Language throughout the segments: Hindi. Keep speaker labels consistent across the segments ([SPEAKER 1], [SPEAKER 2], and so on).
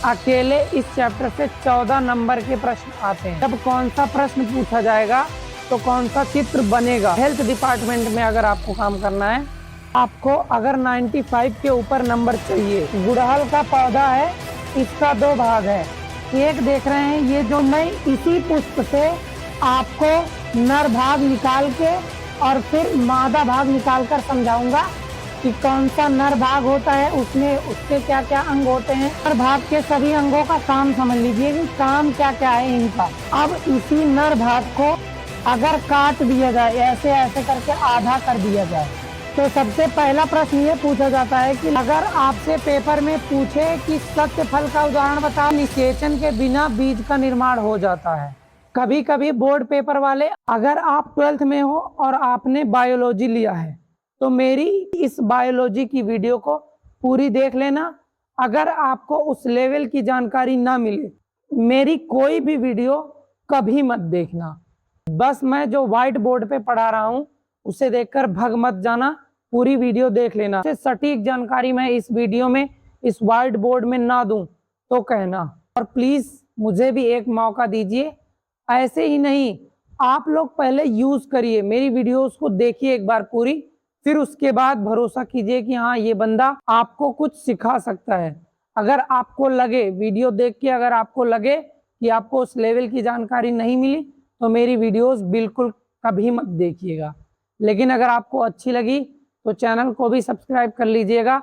[SPEAKER 1] अकेले इस चैप्टर से 14 नंबर के प्रश्न आते हैं। जब कौन सा प्रश्न पूछा जाएगा तो कौन सा चित्र बनेगा। हेल्थ डिपार्टमेंट में अगर आपको काम करना है, आपको अगर 95 के ऊपर नंबर चाहिए। गुड़हल का पौधा है, इसका 2 भाग है। एक देख रहे हैं, ये जो मैं इसी पुष्प से आपको नर भाग निकाल के और फिर मादा भाग निकाल कर समझाऊंगा कि कौन सा नर भाग होता है, उसमें उसके क्या क्या अंग होते हैं। नर भाग के सभी अंगों का काम समझ लीजिए कि काम क्या क्या है इनका। अब इसी नर भाग को अगर काट दिया जाए, ऐसे ऐसे करके आधा कर दिया जाए, तो सबसे पहला प्रश्न ये पूछा जाता है कि अगर आपसे पेपर में पूछे कि सत्य फल का उदाहरण बताओ। निषेचन के बिना बीज का निर्माण हो जाता है। कभी कभी बोर्ड पेपर वाले, अगर आप 12th में हो और आपने बायोलॉजी लिया है तो मेरी इस बायोलॉजी की वीडियो को पूरी देख लेना। अगर आपको उस लेवल की जानकारी ना मिले, मेरी कोई भी वीडियो कभी मत देखना। बस मैं जो व्हाइट बोर्ड पे पढ़ा रहा हूँ उसे देखकर भग मत जाना, पूरी वीडियो देख लेना। सटीक जानकारी मैं इस वीडियो में, इस व्हाइट बोर्ड में ना दूं तो कहना। और प्लीज मुझे भी एक मौका दीजिए। ऐसे ही नहीं, आप लोग पहले यूज करिए मेरी वीडियोस को, देखिए एक बार पूरी, फिर उसके बाद भरोसा कीजिए कि हाँ ये बंदा आपको कुछ सिखा सकता है। अगर आपको लगे, वीडियो देख के अगर आपको लगे कि आपको उस लेवल की जानकारी नहीं मिली तो मेरी वीडियोस बिल्कुल कभी मत देखिएगा। लेकिन अगर आपको अच्छी लगी तो चैनल को भी सब्सक्राइब कर लीजिएगा,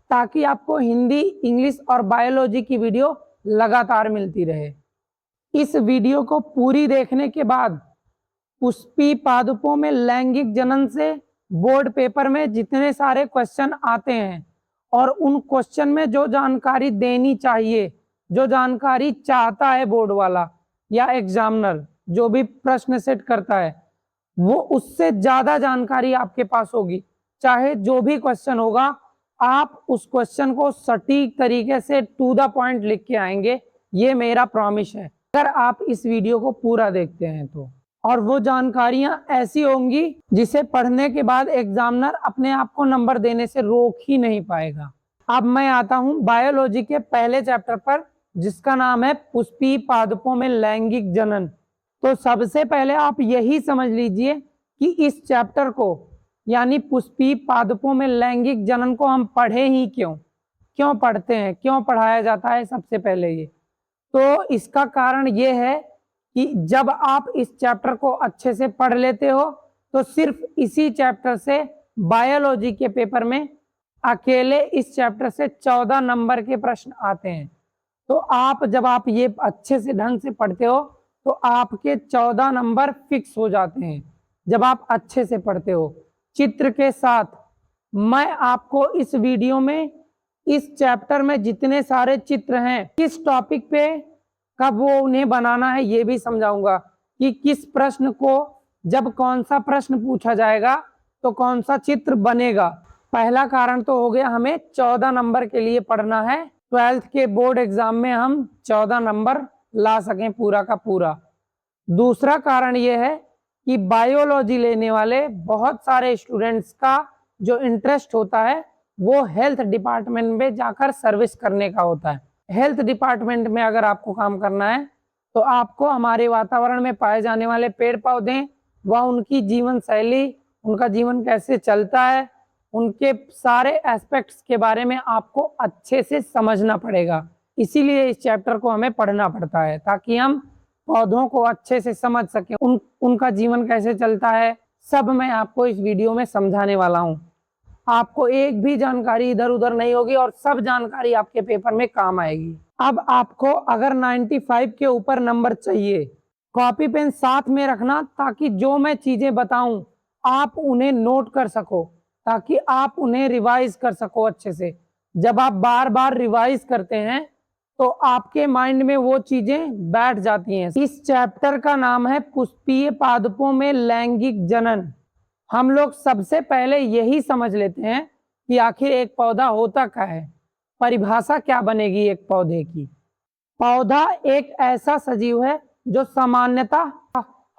[SPEAKER 1] ताकि आपको हिंदी, इंग्लिश और बायोलॉजी की वीडियो लगातार मिलती रहे। इस वीडियो को पूरी देखने के बाद पुष्पी पादपों में लैंगिक जनन से बोर्ड पेपर में जितने सारे क्वेश्चन आते हैं और उन क्वेश्चन में जो जानकारी देनी चाहिए, जो जानकारी चाहता है बोर्ड वाला या एग्जामिनर जो भी प्रश्न सेट करता है, वो उससे ज्यादा जानकारी आपके पास होगी। चाहे जो भी क्वेश्चन होगा, आप उस क्वेश्चन को सटीक तरीके से टू द पॉइंट लिख के आएंगे, ये मेरा प्रॉमिस है अगर आप इस वीडियो को पूरा देखते हैं तो। और वो जानकारियां ऐसी होंगी जिसे पढ़ने के बाद एग्जामिनर अपने आप को नंबर देने से रोक ही नहीं पाएगा। अब मैं आता हूं बायोलॉजी के पहले चैप्टर पर, जिसका नाम है पुष्पी पादपों में लैंगिक जनन। तो सबसे पहले आप यही समझ लीजिए कि इस चैप्टर को, यानी पुष्पी पादपों में लैंगिक जनन को हम पढ़े ही क्यों पढ़ते हैं, क्यों पढ़ाया जाता है। सबसे पहले ये तो इसका कारण ये है कि जब आप इस चैप्टर को अच्छे से पढ़ लेते हो तो सिर्फ इसी चैप्टर से बायोलॉजी के पेपर में अकेले इस चैप्टर से 14 नंबर के प्रश्न आते हैं। तो आप जब आप ये अच्छे से ढंग से पढ़ते हो तो आपके 14 नंबर फिक्स हो जाते हैं जब आप अच्छे से पढ़ते हो। चित्र के साथ मैं आपको इस वीडियो में, इस चैप्टर में जितने सारे चित्र हैं, किस टॉपिक पे कब वो उन्हें बनाना है ये भी समझाऊंगा कि किस प्रश्न को जब कौन सा प्रश्न पूछा जाएगा तो कौन सा चित्र बनेगा। पहला कारण तो हो गया, हमें 14 नंबर के लिए पढ़ना है। 12th के बोर्ड एग्जाम में हम 14 नंबर ला सकें पूरा का पूरा। दूसरा कारण ये है कि बायोलॉजी लेने वाले बहुत सारे स्टूडेंट्स का जो इंटरेस्ट होता है वो हेल्थ डिपार्टमेंट में जाकर सर्विस करने का होता है। हेल्थ डिपार्टमेंट में अगर आपको काम करना है तो आपको हमारे वातावरण में पाए जाने वाले पेड़ पौधे व उनकी जीवन शैली, उनका जीवन कैसे चलता है, उनके सारे एस्पेक्ट्स के बारे में आपको अच्छे से समझना पड़ेगा। इसीलिए इस चैप्टर को हमें पढ़ना पड़ता है ताकि हम पौधों को अच्छे से समझ सकें, उनका जीवन कैसे चलता है, सब मैं आपको इस वीडियो में समझाने वाला हूँ। आपको एक भी जानकारी इधर उधर नहीं होगी और सब जानकारी आपके पेपर में काम आएगी। अब आपको अगर 95 के ऊपर नंबर चाहिए, कॉपी पेन साथ में रखना ताकि जो मैं चीजें बताऊं आप उन्हें नोट कर सको, ताकि आप उन्हें रिवाइज कर सको अच्छे से। जब आप बार बार रिवाइज करते हैं तो आपके माइंड में वो चीजें बैठ जाती हैं। इस चैप्टर का नाम है पुष्पीय पादपों में लैंगिक जनन। हम लोग सबसे पहले यही समझ लेते हैं कि आखिर एक पौधा होता क्या है, परिभाषा क्या बनेगी एक पौधे की। पौधा एक ऐसा सजीव है जो सामान्यतः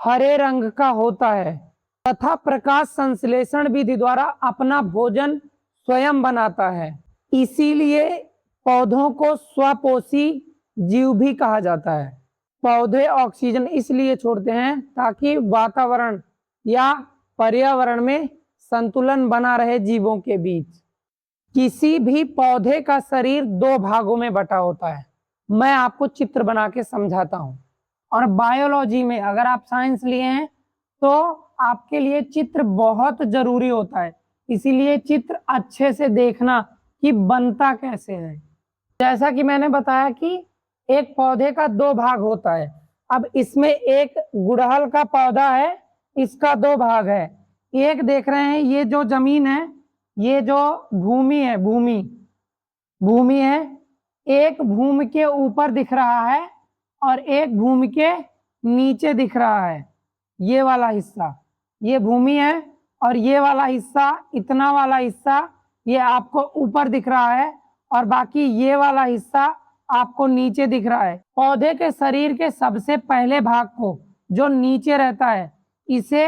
[SPEAKER 1] हरे रंग का होता है तथा प्रकाश संश्लेषण विधि द्वारा अपना भोजन स्वयं बनाता है। इसीलिए पौधों को स्वपोषी जीव भी कहा जाता है। पौधे ऑक्सीजन इसलिए छोड़ते हैं ताकि वातावरण या पर्यावरण में संतुलन बना रहे जीवों के बीच। किसी भी पौधे का शरीर 2 भागों में बटा होता है। मैं आपको चित्र बना के समझाता हूं। और बायोलॉजी में अगर आप साइंस लिए हैं तो आपके लिए चित्र बहुत जरूरी होता है, इसीलिए चित्र अच्छे से देखना कि बनता कैसे है। जैसा कि मैंने बताया कि एक पौधे का 2 भाग होता है। अब इसमें एक गुड़हल का पौधा है, इसका 2 भाग है। एक देख रहे हैं ये जो जमीन है, ये जो भूमि है, भूमि है, एक भूमि के ऊपर दिख रहा है और एक भूमि के नीचे दिख रहा है। ये वाला हिस्सा ये भूमि है और ये वाला हिस्सा, इतना वाला हिस्सा ये आपको ऊपर दिख रहा है और बाकी ये वाला हिस्सा आपको नीचे दिख रहा है। पौधे के शरीर के सबसे पहले भाग को जो नीचे रहता है इसे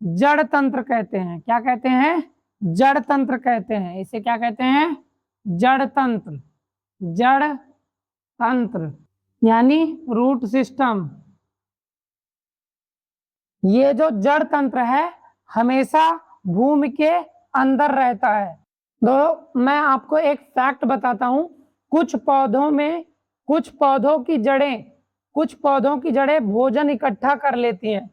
[SPEAKER 1] जड़ तंत्र कहते हैं। क्या कहते हैं? जड़ तंत्र कहते हैं। इसे क्या कहते हैं? जड़ तंत्र। जड़ तंत्र यानी रूट सिस्टम। ये जो जड़ तंत्र है हमेशा भूमि के अंदर रहता है। तो मैं आपको एक फैक्ट बताता हूं, कुछ पौधों की जड़ें भोजन इकट्ठा कर लेती हैं।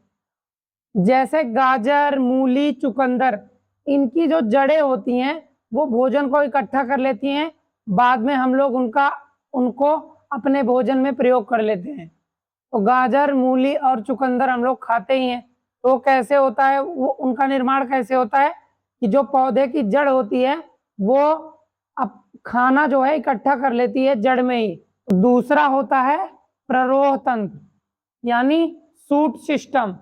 [SPEAKER 1] जैसे गाजर, मूली, चुकंदर, इनकी जो जड़ें होती हैं वो भोजन को इकट्ठा कर लेती हैं, बाद में हम लोग उनको अपने भोजन में प्रयोग कर लेते हैं। तो गाजर, मूली और चुकंदर हम लोग खाते ही हैं। तो कैसे होता है वो, उनका निर्माण कैसे होता है कि जो पौधे की जड़ होती है वो अब खाना जो है इकट्ठा कर लेती है जड़ में ही। दूसरा होता है प्ररोह तंत्र यानी शूट सिस्टम।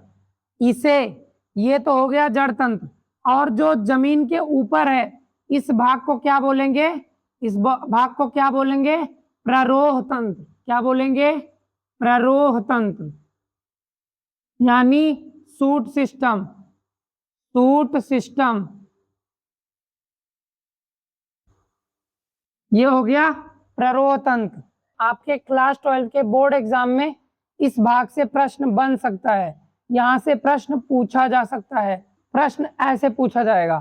[SPEAKER 1] ये तो हो गया जड़ तंत्र। और जो जमीन के ऊपर है इस भाग को क्या बोलेंगे? इस भाग को क्या बोलेंगे? प्ररोह तंत्र। क्या बोलेंगे? प्ररोह तंत्र यानी शूट सिस्टम। शूट सिस्टम ये हो गया प्ररोह तंत्र। आपके क्लास 12 के बोर्ड एग्जाम में इस भाग से प्रश्न बन सकता है, यहां से प्रश्न पूछा जा सकता है। प्रश्न ऐसे पूछा जाएगा,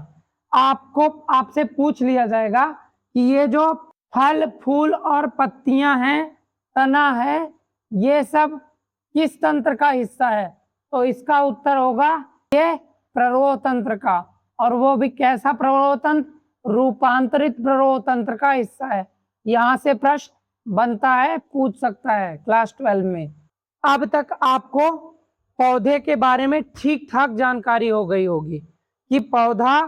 [SPEAKER 1] आपसे पूछ लिया जाएगा कि ये जो फल, फूल और पत्तियां हैं, तना है, ये सब किस तंत्र का हिस्सा है? तो इसका उत्तर होगा ये प्ररोह तंत्र का। और वो भी कैसा प्ररोह तंत्र? रूपांतरित प्ररोह तंत्र का हिस्सा है। यहां से प्रश्न बनता है, पूछ सकता है क्लास 12 में। अब तक आपको पौधे के बारे में ठीक ठाक जानकारी हो गई होगी कि पौधा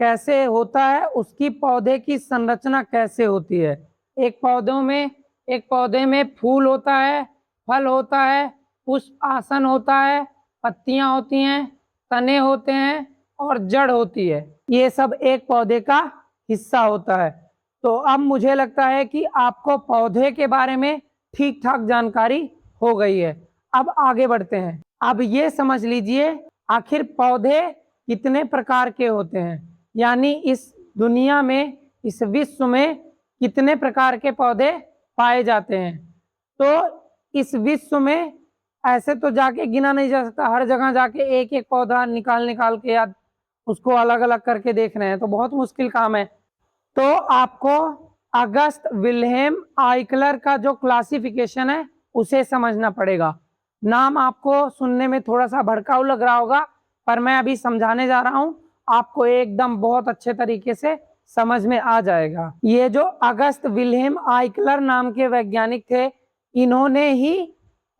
[SPEAKER 1] कैसे होता है, उसकी पौधे की संरचना कैसे होती है। एक पौधे में फूल होता है, फल होता है, पुष्प आसन होता है, पत्तियां होती हैं, तने होते हैं और जड़ होती है। ये सब एक पौधे का हिस्सा होता है। तो अब मुझे लगता है कि आपको पौधे के बारे में ठीक ठाक जानकारी हो गई है। अब आगे बढ़ते हैं। अब ये समझ लीजिए आखिर पौधे कितने प्रकार के होते हैं, यानी इस दुनिया में, इस विश्व में कितने प्रकार के पौधे पाए जाते हैं। तो इस विश्व में ऐसे तो जाके गिना नहीं जा सकता, हर जगह जाके एक एक पौधा निकाल के या उसको अलग अलग करके देख रहे हैं तो बहुत मुश्किल काम है। तो आपको अगस्त विल्हेम आइकलर का जो क्लासिफिकेशन है उसे समझना पड़ेगा। नाम आपको सुनने में थोड़ा सा भड़काऊ लग रहा होगा, पर मैं अभी समझाने जा रहा हूं, आपको एकदम बहुत अच्छे तरीके से समझ में आ जाएगा। ये जो अगस्त विल्हेम आइकलर नाम के वैज्ञानिक थे, इन्होंने ही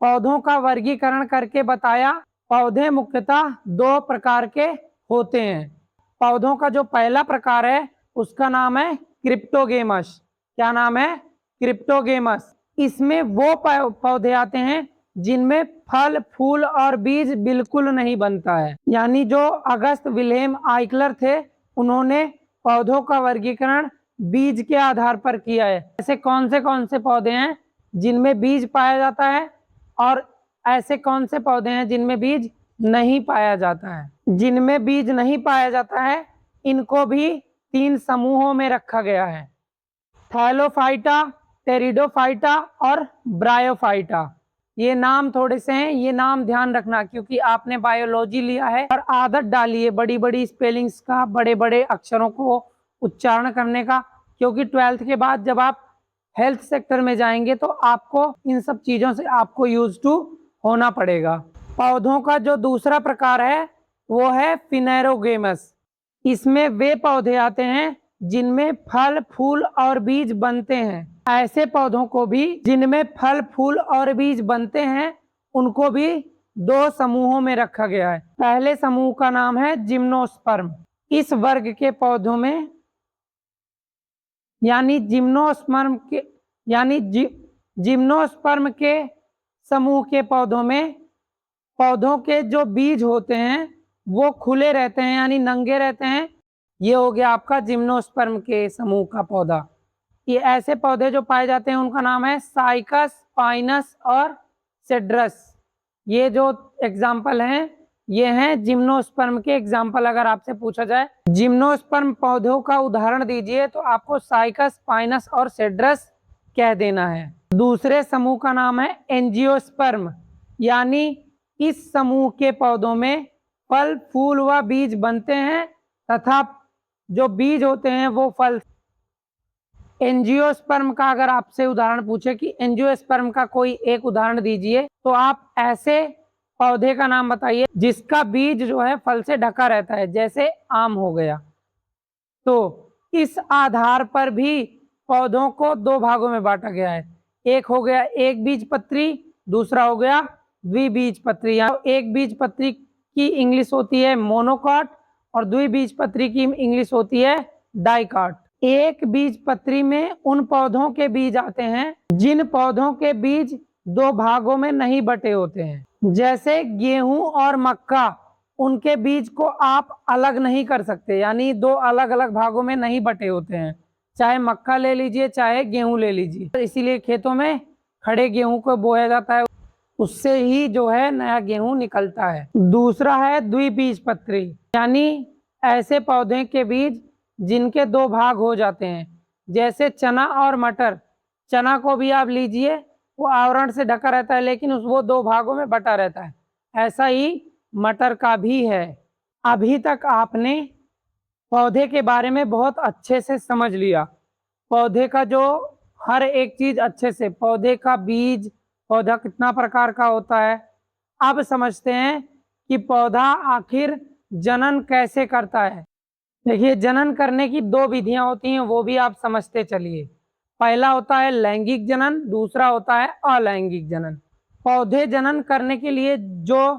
[SPEAKER 1] पौधों का वर्गीकरण करके बताया पौधे मुख्यतः 2 प्रकार के होते हैं। पौधों का जो पहला प्रकार है उसका नाम है क्रिप्टोगेमस। क्या नाम है? क्रिप्टोगेमस। इसमें वो पौधे आते हैं जिनमें फल, फूल और बीज बिल्कुल नहीं बनता है। यानी जो अगस्त विल्हेम आइकलर थे उन्होंने पौधों का वर्गीकरण बीज के आधार पर किया है। ऐसे कौन से पौधे हैं जिनमें बीज पाया जाता है और ऐसे कौन से पौधे हैं जिनमें बीज नहीं पाया जाता है? जिनमें बीज नहीं पाया जाता है इनको भी 3 समूहों में रखा गया है। थैलोफाइटा, टेरिडोफाइटा और ब्रायोफाइटा। ये नाम थोड़े से हैं, ये नाम ध्यान रखना क्योंकि आपने बायोलॉजी लिया है और आदत डाली है बड़ी बड़ी स्पेलिंग्स का, बड़े बड़े अक्षरों को उच्चारण करने का, क्योंकि 12th के बाद जब आप हेल्थ सेक्टर में जाएंगे तो आपको इन सब चीज़ों से आपको यूज टू होना पड़ेगा। पौधों का जो दूसरा प्रकार है वो है फिनेरोगेमस। इसमें वे पौधे आते हैं जिनमें फल फूल और बीज बनते हैं। ऐसे पौधों को भी जिनमें फल फूल और बीज बनते हैं उनको भी दो समूहों में रखा गया है। पहले समूह का नाम है जिम्नोस्पर्म। इस वर्ग के पौधों में जिम्नोस्पर्म के समूह के पौधों में पौधों के जो बीज होते हैं वो खुले रहते हैं यानी नंगे रहते हैं। ये हो गया आपका जिम्नोस्पर्म के समूह का पौधा। ये ऐसे पौधे जो पाए जाते हैं उनका नाम है साइकस, पाइनस और सेड्रस। ये जो एग्जाम्पल हैं ये हैं जिम्नोस्पर्म के एग्जाम्पल। अगर आपसे पूछा जाए जिम्नोस्पर्म पौधों का उदाहरण दीजिए तो आपको साइकस, पाइनस और सेड्रस कह देना है। दूसरे समूह का नाम है एंजियोस्पर्म, यानी इस समूह के पौधों में फल फूल व बीज बनते हैं तथा जो बीज होते हैं वो फल। एंजियोस्पर्म का अगर आपसे उदाहरण पूछे कि एंजियोस्पर्म का कोई एक उदाहरण दीजिए तो आप ऐसे पौधे का नाम बताइए जिसका बीज जो है फल से ढका रहता है, जैसे आम हो गया। तो इस आधार पर भी पौधों को दो भागों में बांटा गया है। एक हो गया एक बीजपत्री, दूसरा हो गया द्विबीजपत्री। एक बीजपत्री की इंग्लिश होती है मोनोकॉट और द्विबीजपत्री की इंग्लिश होती है डाइकॉट। एक बीजपत्री में उन पौधों के बीज आते हैं जिन पौधों के बीज दो भागों में नहीं बटे होते हैं, जैसे गेहूं और मक्का। उनके बीज को आप अलग नहीं कर सकते, यानी दो अलग अलग भागों में नहीं बटे होते हैं। चाहे मक्का ले लीजिए चाहे गेहूं ले लीजिए, इसीलिए खेतों में खड़े गेहूं को बोया जाता है, उससे ही जो है नया गेहूं निकलता है। दूसरा है द्विबीजपत्री, यानी ऐसे पौधे के बीज जिनके दो भाग हो जाते हैं, जैसे चना और मटर। चना को भी आप लीजिए, वो आवरण से ढका रहता है लेकिन वो दो भागों में बटा रहता है, ऐसा ही मटर का भी है। अभी तक आपने पौधे के बारे में बहुत अच्छे से समझ लिया, पौधे का जो हर एक चीज अच्छे से, पौधे का बीज, पौधा कितना प्रकार का होता है। अब समझते हैं कि पौधा आखिर जनन कैसे करता है। देखिए, जनन करने की दो विधियां होती हैं, वो भी आप समझते चलिए। पहला होता है लैंगिक जनन, दूसरा होता है अलैंगिक जनन। पौधे जनन करने के लिए जो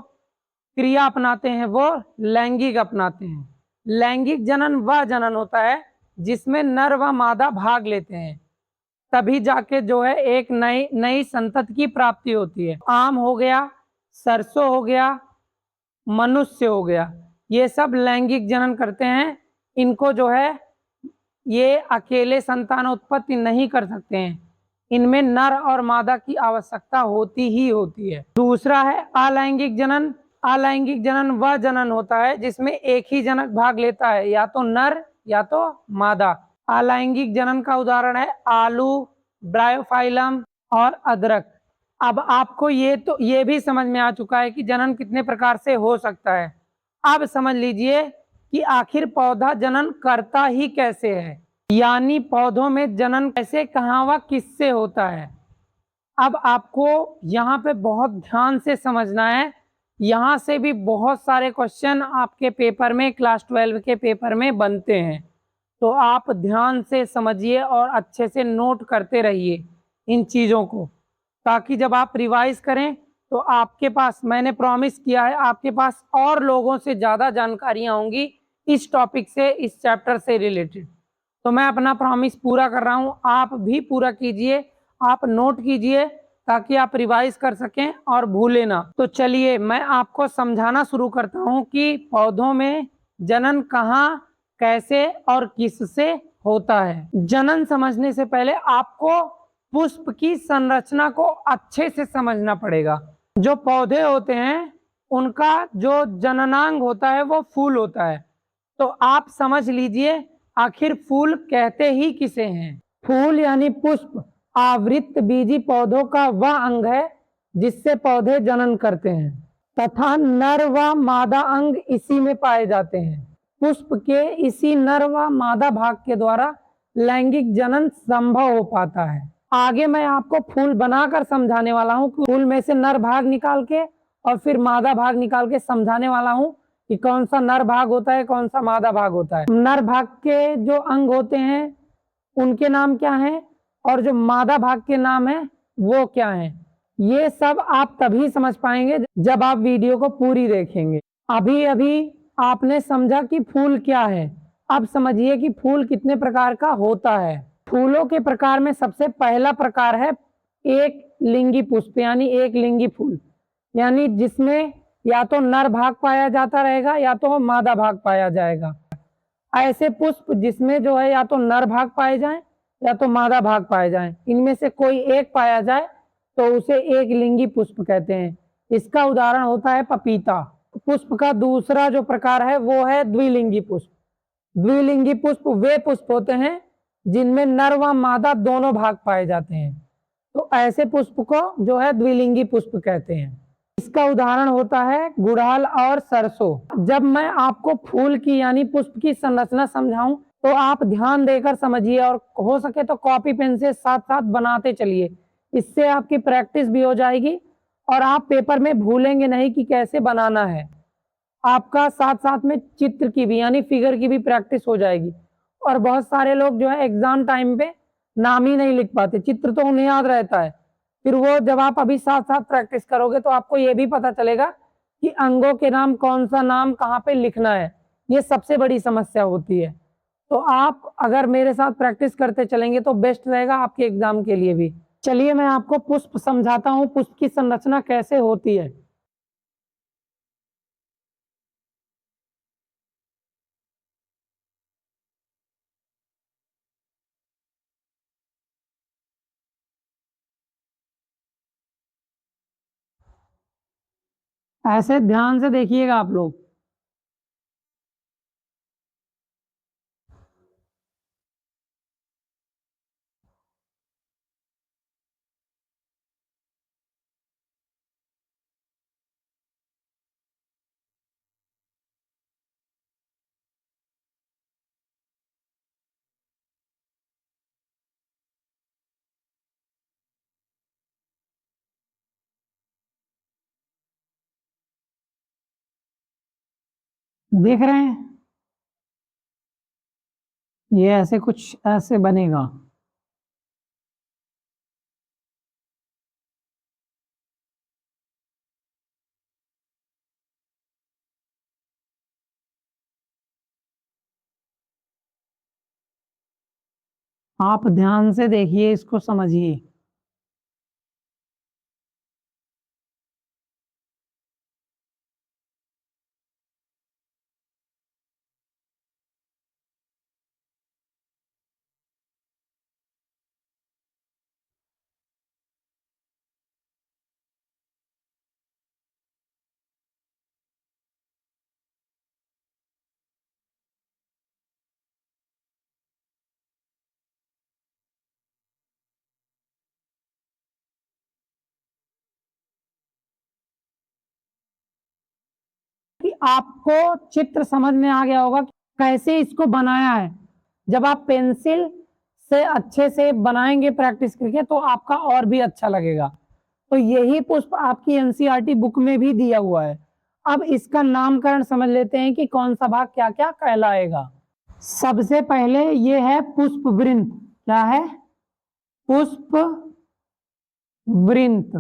[SPEAKER 1] क्रिया अपनाते हैं वो लैंगिक अपनाते हैं। लैंगिक जनन वह जनन होता है जिसमें नर व मादा भाग लेते हैं, तभी जाके जो है एक नई संतति की प्राप्ति होती है। आम हो गया, सरसों हो गया, मनुष्य हो गया, ये सब लैंगिक जनन करते हैं। इनको जो है ये अकेले संतान उत्पत्ति नहीं कर सकते हैं, इनमें नर और मादा की आवश्यकता होती ही होती है। दूसरा है अलैंगिक जनन। अलैंगिक जनन वह जनन होता है जिसमें एक ही जनक भाग लेता है, या तो नर या तो मादा। अलैंगिक जनन का उदाहरण है आलू, ब्रायोफाइलम और अदरक। अब आपको ये भी समझ में आ चुका है कि जनन कितने प्रकार से हो सकता है। अब समझ लीजिए कि आखिर पौधा जनन करता ही कैसे है, यानी पौधों में जनन कैसे, कहाँ व किससे होता है। अब आपको यहाँ पे बहुत ध्यान से समझना है, यहाँ से भी बहुत सारे क्वेश्चन आपके पेपर में, क्लास 12 के पेपर में बनते हैं, तो आप ध्यान से समझिए और अच्छे से नोट करते रहिए इन चीज़ों को, ताकि जब आप रिवाइज करें तो आपके पास, मैंने प्रॉमिस किया है, आपके पास और लोगों से ज़्यादा जानकारियाँ होंगी इस टॉपिक से, इस चैप्टर से रिलेटेड। तो मैं अपना प्रॉमिस पूरा कर रहा हूँ, आप भी पूरा कीजिए, आप नोट कीजिए ताकि आप रिवाइज कर सकें और भूलें ना। तो चलिए मैं आपको समझाना शुरू करता हूँ कि पौधों में जनन कहाँ, कैसे और किससे होता है। जनन समझने से पहले आपको पुष्प की संरचना को अच्छे से समझना पड़ेगा। जो पौधे होते हैं उनका जो जननांग होता है वो फूल होता है। तो आप समझ लीजिए आखिर फूल कहते ही किसे हैं। फूल यानी पुष्प आवृत्त बीजी पौधों का वह अंग है जिससे पौधे जनन करते हैं तथा नर व मादा अंग इसी में पाए जाते हैं। पुष्प के इसी नर व मादा भाग के द्वारा लैंगिक जनन संभव हो पाता है। आगे मैं आपको फूल बनाकर समझाने वाला हूँ। फूल में से नर भाग निकाल के और फिर मादा भाग निकाल के समझाने वाला हूँ कि कौन सा नर भाग होता है, कौन सा मादा भाग होता है। नर भाग के जो अंग होते हैं उनके नाम क्या हैं और जो मादा भाग के नाम है वो क्या हैं, ये सब आप तभी समझ पाएंगे जब आप वीडियो को पूरी देखेंगे। अभी अभी आपने समझा कि फूल क्या है, अब समझिए कि फूल कितने प्रकार का होता है। फूलों के प्रकार में सबसे पहला प्रकार है एक लिंगी पुष्प यानी एक लिंगी फूल, यानी जिसमें या तो नर भाग पाया जाता रहेगा या तो मादा भाग पाया जाएगा। ऐसे पुष्प जिसमें जो है या तो नर भाग पाए जाएं या तो मादा भाग पाए जाएं, इनमें से कोई एक पाया जाए तो उसे एक लिंगी पुष्प कहते हैं। इसका उदाहरण होता है पपीता। पुष्प का दूसरा जो प्रकार है वो है द्विलिंगी पुष्प। द्विलिंगी पुष्प वे पुष्प होते हैं जिनमें नर व मादा दोनों भाग पाए जाते हैं, तो ऐसे पुष्प को जो है द्विलिंगी पुष्प कहते हैं। इसका उदाहरण होता है गुड़हल और सरसों। जब मैं आपको फूल की यानी पुष्प की संरचना समझाऊं तो आप ध्यान देकर समझिए और हो सके तो कॉपी पेन से साथ साथ बनाते चलिए, इससे आपकी प्रैक्टिस भी हो जाएगी और आप पेपर में भूलेंगे नहीं कि कैसे बनाना है। आपका साथ साथ में चित्र की भी यानी फिगर की भी प्रैक्टिस हो जाएगी। और बहुत सारे लोग जो है एग्जाम टाइम पे नाम ही नहीं लिख पाते, चित्र तो उन्हें याद रहता है, फिर वो जब आप अभी साथ साथ प्रैक्टिस करोगे तो आपको ये भी पता चलेगा कि अंगों के नाम कौन सा नाम कहाँ पे लिखना है, ये सबसे बड़ी समस्या होती है। तो आप अगर मेरे साथ प्रैक्टिस करते चलेंगे तो बेस्ट रहेगा आपके एग्जाम के लिए भी। चलिए मैं आपको पुष्प समझाता हूँ, पुष्प की संरचना कैसे होती है। ऐसे ध्यान से देखिएगा आप लोग। देख रहे हैं, ये ऐसे कुछ ऐसे बनेगा। आप ध्यान से देखिए, इसको समझिए। कि आपको चित्र समझ में आ गया होगा कि कैसे इसको बनाया है। जब आप पेंसिल से अच्छे से बनाएंगे प्रैक्टिस करके तो आपका और भी अच्छा लगेगा। तो यही पुष्प आपकी एनसीईआरटी बुक में भी दिया हुआ है। अब इसका नामकरण समझ लेते हैं कि कौन सा भाग क्या क्या कहलाएगा। सबसे पहले ये है पुष्प वृंत। क्या है? पुष्प वृंत,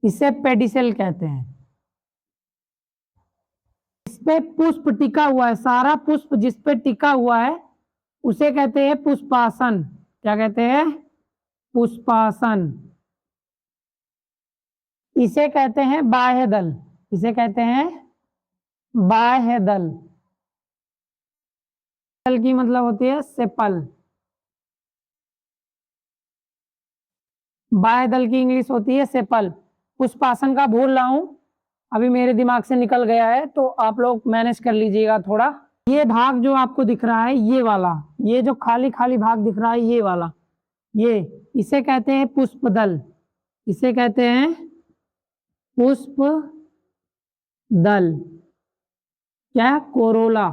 [SPEAKER 1] इसे पेडिसेल कहते हैं। इस पे पुष्प टिका हुआ है, सारा पुष्प जिस पे टिका हुआ है उसे कहते हैं पुष्पासन। क्या कहते हैं? पुष्पासन। इसे कहते हैं बाह्य दल। इसे कहते हैं बाह्य दल। दल की मतलब होती है सेपल। बाह्य दल की इंग्लिश होती है सेपल। पुष्पासन का भूल रहा हूं, अभी मेरे दिमाग से निकल गया है, तो आप लोग मैनेज कर लीजिएगा थोड़ा। ये भाग जो आपको दिख रहा है, ये वाला, ये जो खाली खाली भाग दिख रहा है, ये वाला, ये इसे कहते हैं पुष्पदल, इसे कहते हैं पुष्प दल, क्या, कोरोला।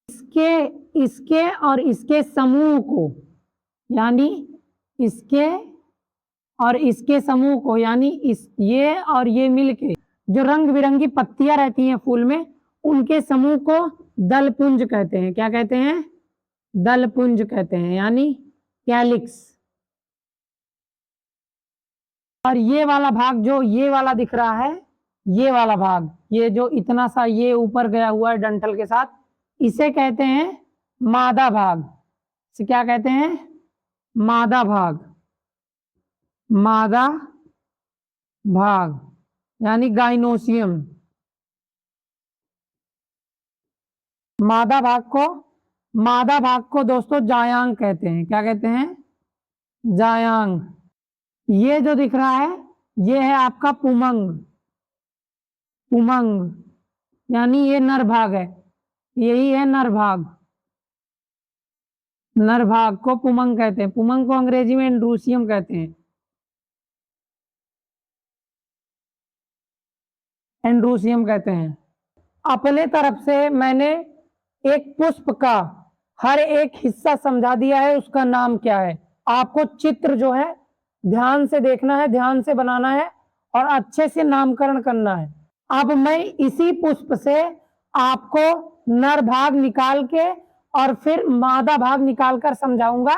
[SPEAKER 1] इसके इसके और इसके समूह को, यानी इसके और इसके समूह को, यानी इस ये और ये मिलके जो रंग बिरंगी पत्तियां रहती हैं फूल में, उनके समूह को दलपुंज कहते हैं। क्या कहते हैं? दलपुंज कहते हैं, यानी कैलिक्स। और ये वाला भाग जो ये वाला दिख रहा है, ये वाला भाग, ये जो इतना सा ये ऊपर गया हुआ है डंठल के साथ, इसे कहते हैं मादा भाग। इसे क्या कहते हैं? मादा भाग। मादा भाग यानी गाइनोसियम। मादा भाग को दोस्तों जायांग कहते हैं। क्या कहते हैं? जायांग। ये जो दिख रहा है, ये है आपका पुमंग। पुमंग यानी ये नर भाग है, यही है नर भाग। नर भाग को पुमंग कहते हैं। पुमंग को अंग्रेजी में एंड्रूसियम कहते हैं। एंड्रूसियम कहते हैं। अपने तरफ से मैंने एक पुष्प का हर एक हिस्सा समझा दिया है, उसका नाम क्या है। आपको चित्र जो है ध्यान से देखना है, ध्यान से बनाना है और अच्छे से नामकरण करना है। अब मैं इसी पुष्प से आपको नर भाग निकाल के और फिर मादा भाग निकालकर समझाऊंगा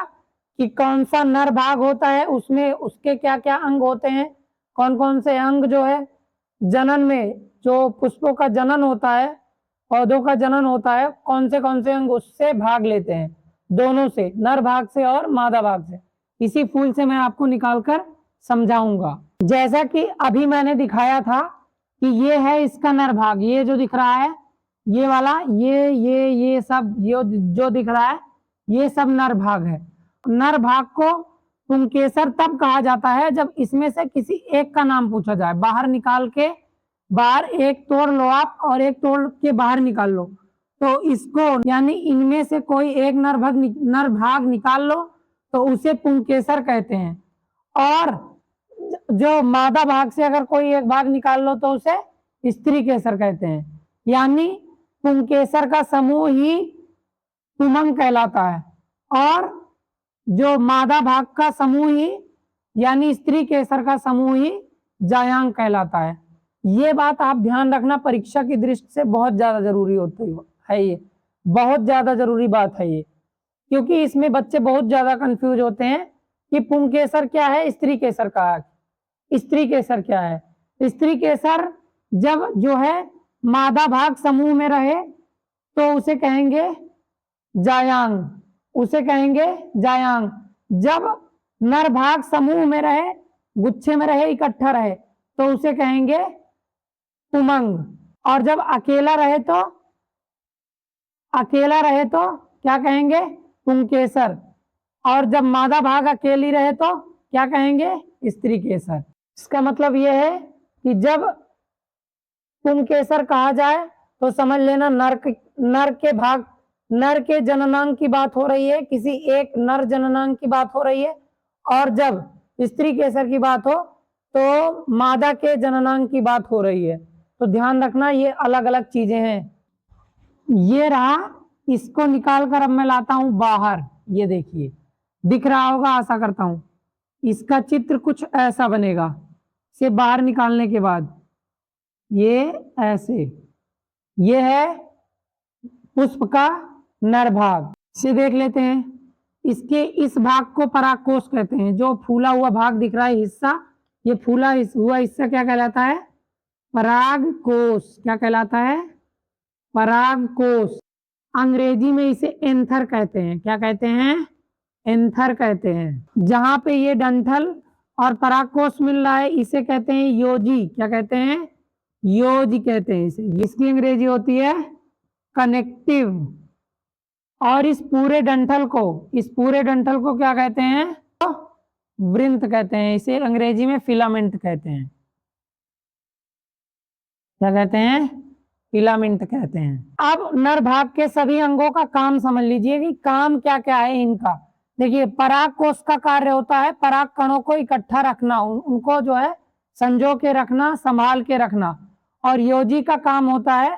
[SPEAKER 1] कि कौन सा नर भाग होता है, उसमें उसके क्या क्या अंग होते हैं, कौन कौन से अंग जो है जनन में, जो पुष्पों का जनन होता है, पौधों का जनन होता है, कौन से अंग उससे भाग लेते हैं, दोनों से, नर भाग से और मादा भाग से। इसी फूल से मैं आपको निकालकर समझाऊंगा। जैसा कि अभी मैंने दिखाया था कि ये है इसका नर भाग, ये जो दिख रहा है, ये वाला, ये सब, ये जो दिख रहा है, ये सब नर भाग है। नर भाग को पुंकेसर तब कहा जाता है जब इसमें से किसी एक का नाम पूछा जाए। बाहर निकाल के, बाहर एक तोड़ लो आप और एक तोड़ के बाहर निकाल लो, तो इसको यानी इनमें से कोई एक नर भाग निकाल लो तो उसे पुंकेसर कहते हैं। और जो मादा भाग से अगर कोई एक भाग निकाल लो तो उसे स्त्री केसर कहते हैं। यानी पुंकेसर का समूह ही पुमंग कहलाता है और जो मादा भाग का समूह ही यानी स्त्री केसर का समूह ही जायांग कहलाता है। ये बात आप ध्यान रखना, परीक्षा की दृष्टि से बहुत ज्यादा जरूरी होती है, ये बहुत ज्यादा जरूरी बात है ये, क्योंकि इसमें बच्चे बहुत ज्यादा कंफ्यूज होते हैं कि पुंकेसर क्या है, स्त्री केसर का है, स्त्री केसर क्या है। स्त्री केसर जब जो है मादा भाग समूह में रहे तो उसे कहेंगे जायांग, उसे कहेंगे जायांग। जब नर भाग समूह में रहे, गुच्छे में रहे, इकट्ठा रहे तो उसे कहेंगे पुमंग। और जब अकेला रहे तो क्या कहेंगे? पुंकेसर। और जब मादा भाग अकेली रहे तो क्या कहेंगे? स्त्री केसर। इसका मतलब यह है कि जब पुंकेसर कहा जाए तो समझ लेना नर के जननांग की बात हो रही है, किसी एक नर जननांग की बात हो रही है। और जब स्त्री केसर की बात हो तो मादा के जननांग की बात हो रही है। तो ध्यान रखना, ये अलग अलग चीजें हैं। ये रहा, इसको निकाल कर अब मैं लाता हूं बाहर। ये देखिए, दिख रहा होगा आशा करता हूं। इसका चित्र कुछ ऐसा बनेगा। इसे बाहर निकालने के बाद ये ऐसे, ये है पुष्प का नर भाग। इसे देख लेते हैं। इसके इस भाग को परागकोश कहते हैं। जो फूला हुआ भाग दिख रहा है हिस्सा, ये फूला हुआ हिस्सा क्या कहलाता है? परागकोश। क्या कहलाता है? परागकोश। अंग्रेजी में इसे एंथर कहते हैं। क्या कहते हैं? एंथर कहते हैं। जहां पे ये डंठल और परागकोश मिल रहा है इसे कहते हैं योजी। क्या कहते हैं? योजी कहते हैं इसे। इसकी अंग्रेजी होती है कनेक्टिव। और इस पूरे डंठल को क्या कहते हैं? वृंत कहते हैं। इसे अंग्रेजी में फिलामेंट कहते हैं। क्या कहते हैं? फिलामेंट कहते हैं। अब नर भाग के सभी अंगों का काम समझ लीजिए कि काम क्या क्या है इनका। देखिए पराग कोष का कार्य होता है पराग कणों को इकट्ठा रखना, उनको जो है संजो के रखना, संभाल के रखना। और योजी का काम होता है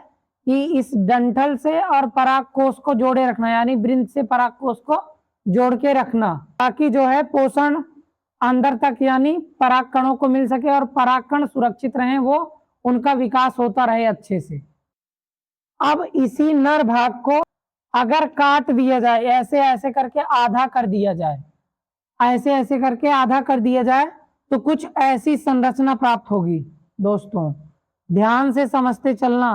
[SPEAKER 1] कि इस डंठल से और पराग कोष को जोड़े रखना, यानी वृंत से पराग कोष को जोड़ के रखना, ताकि जो है पोषण अंदर तक यानी पराग कणों को मिल सके और पराग कण सुरक्षित रहें, वो उनका विकास होता रहे अच्छे से। अब इसी नर भाग को अगर काट दिया जाए, ऐसे ऐसे करके आधा कर दिया जाए, ऐसे ऐसे करके आधा कर दिया जाए, तो कुछ ऐसी संरचना प्राप्त होगी। दोस्तों ध्यान से समझते चलना,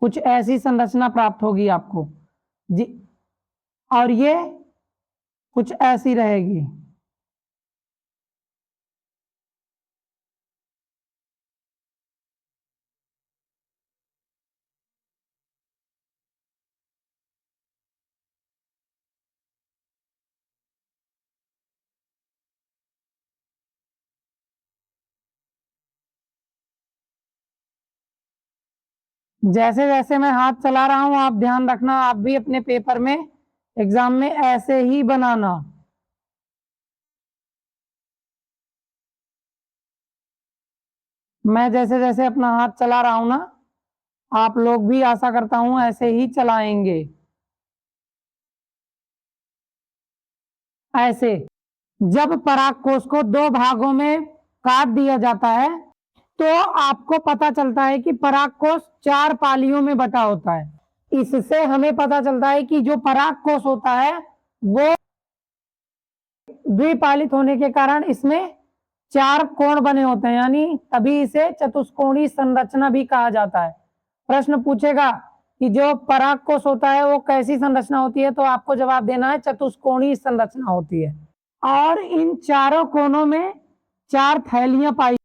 [SPEAKER 1] कुछ ऐसी संरचना प्राप्त होगी आपको जी, और ये कुछ ऐसी रहेगी। जैसे जैसे मैं हाथ चला रहा हूं आप ध्यान रखना, आप भी अपने पेपर में एग्जाम में ऐसे ही बनाना। मैं जैसे जैसे अपना हाथ चला रहा हूं ना, आप लोग भी आशा करता हूं ऐसे ही चलाएंगे। ऐसे जब पराग कोष को दो भागों में काट दिया जाता है तो आपको पता चलता है कि पराग कोष 4 पालियों में बटा होता है। इससे हमें पता चलता है कि जो पराग कोष होता है वो द्विपालित होने के कारण इसमें 4 कोण बने होते हैं, यानी तभी इसे चतुष्कोणीय संरचना भी कहा जाता है। प्रश्न पूछेगा कि जो पराग कोष होता है वो कैसी संरचना होती है, तो आपको जवाब देना है चतुष्कोणीय संरचना होती है। और इन चारों कोनों में 4 थैलियां पाई।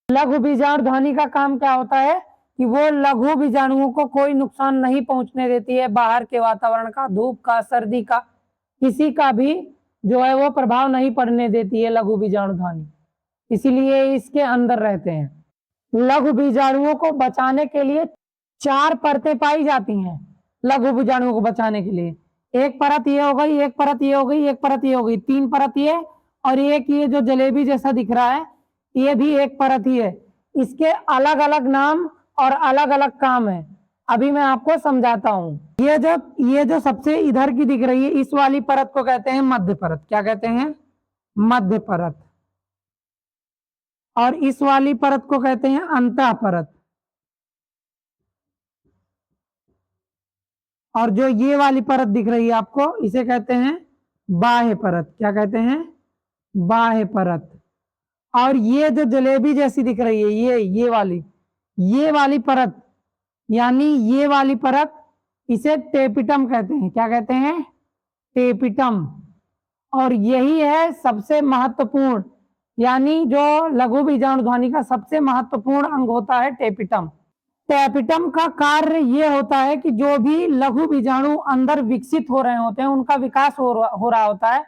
[SPEAKER 1] लघु बीजाणु ध्वनि का काम क्या होता है कि वो लघु बीजाणुओं को कोई नुकसान नहीं पहुंचने देती है, बाहर के वातावरण का, धूप का, सर्दी का, किसी का भी जो है वो प्रभाव नहीं पड़ने देती है लघु बीजाणु ध्वनि, इसीलिए इसके अंदर रहते हैं। लघु बीजाणुओं को बचाने के लिए 4 परतें पाई जाती हैं। लघु बीजाणुओं को बचाने के लिए एक परत ये हो गई, एक परत ये हो गई, एक परत ये हो गई, 3 परत ये, और एक ये जो जलेबी जैसा दिख रहा है ये भी एक परत ही है। इसके अलग अलग नाम और अलग अलग काम है, अभी मैं आपको समझाता हूं। ये जो सबसे इधर की दिख रही है इस वाली परत को कहते हैं मध्य परत। क्या कहते हैं? मध्य परत। और इस वाली परत को कहते हैं अंतः परत। और जो ये वाली परत दिख रही है आपको इसे कहते हैं बाह्य परत। क्या कहते हैं? बाह्य परत। और ये जो जलेबी जैसी दिख रही है ये वाली परत, यानी ये वाली परत, इसे टेपिटम कहते हैं। क्या कहते हैं? टेपिटम। और यही है सबसे महत्वपूर्ण, यानी जो लघु बीजाणु ध्वनि का सबसे महत्वपूर्ण अंग होता है टेपिटम। टेपिटम का कार्य ये होता है कि जो भी लघु बीजाणु अंदर विकसित हो रहे होते हैं, उनका विकास हो रहा होता है,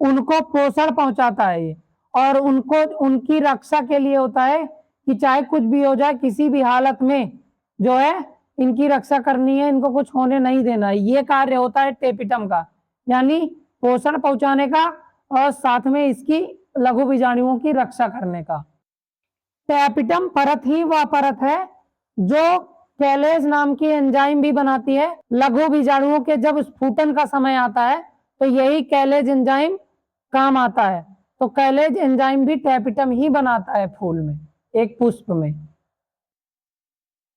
[SPEAKER 1] उनको पोषण पहुंचाता है ये, और उनको उनकी रक्षा के लिए होता है कि चाहे कुछ भी हो जाए, किसी भी हालत में जो है इनकी रक्षा करनी है, इनको कुछ होने नहीं देना है। ये कार्य होता है टेपिटम का, यानी पोषण पहुंचाने का और साथ में इसकी लघु बीजाणुओं की रक्षा करने का। टेपिटम परत ही वह परत है जो कैलेज नाम की एंजाइम भी बनाती है। लघु बीजाणुओं के जब स्फुटन का समय आता है तो यही कैलेज एंजाइम काम आता है। तो कैलेज एंजाइम भी टेपिटम ही बनाता है फूल में, एक पुष्प में।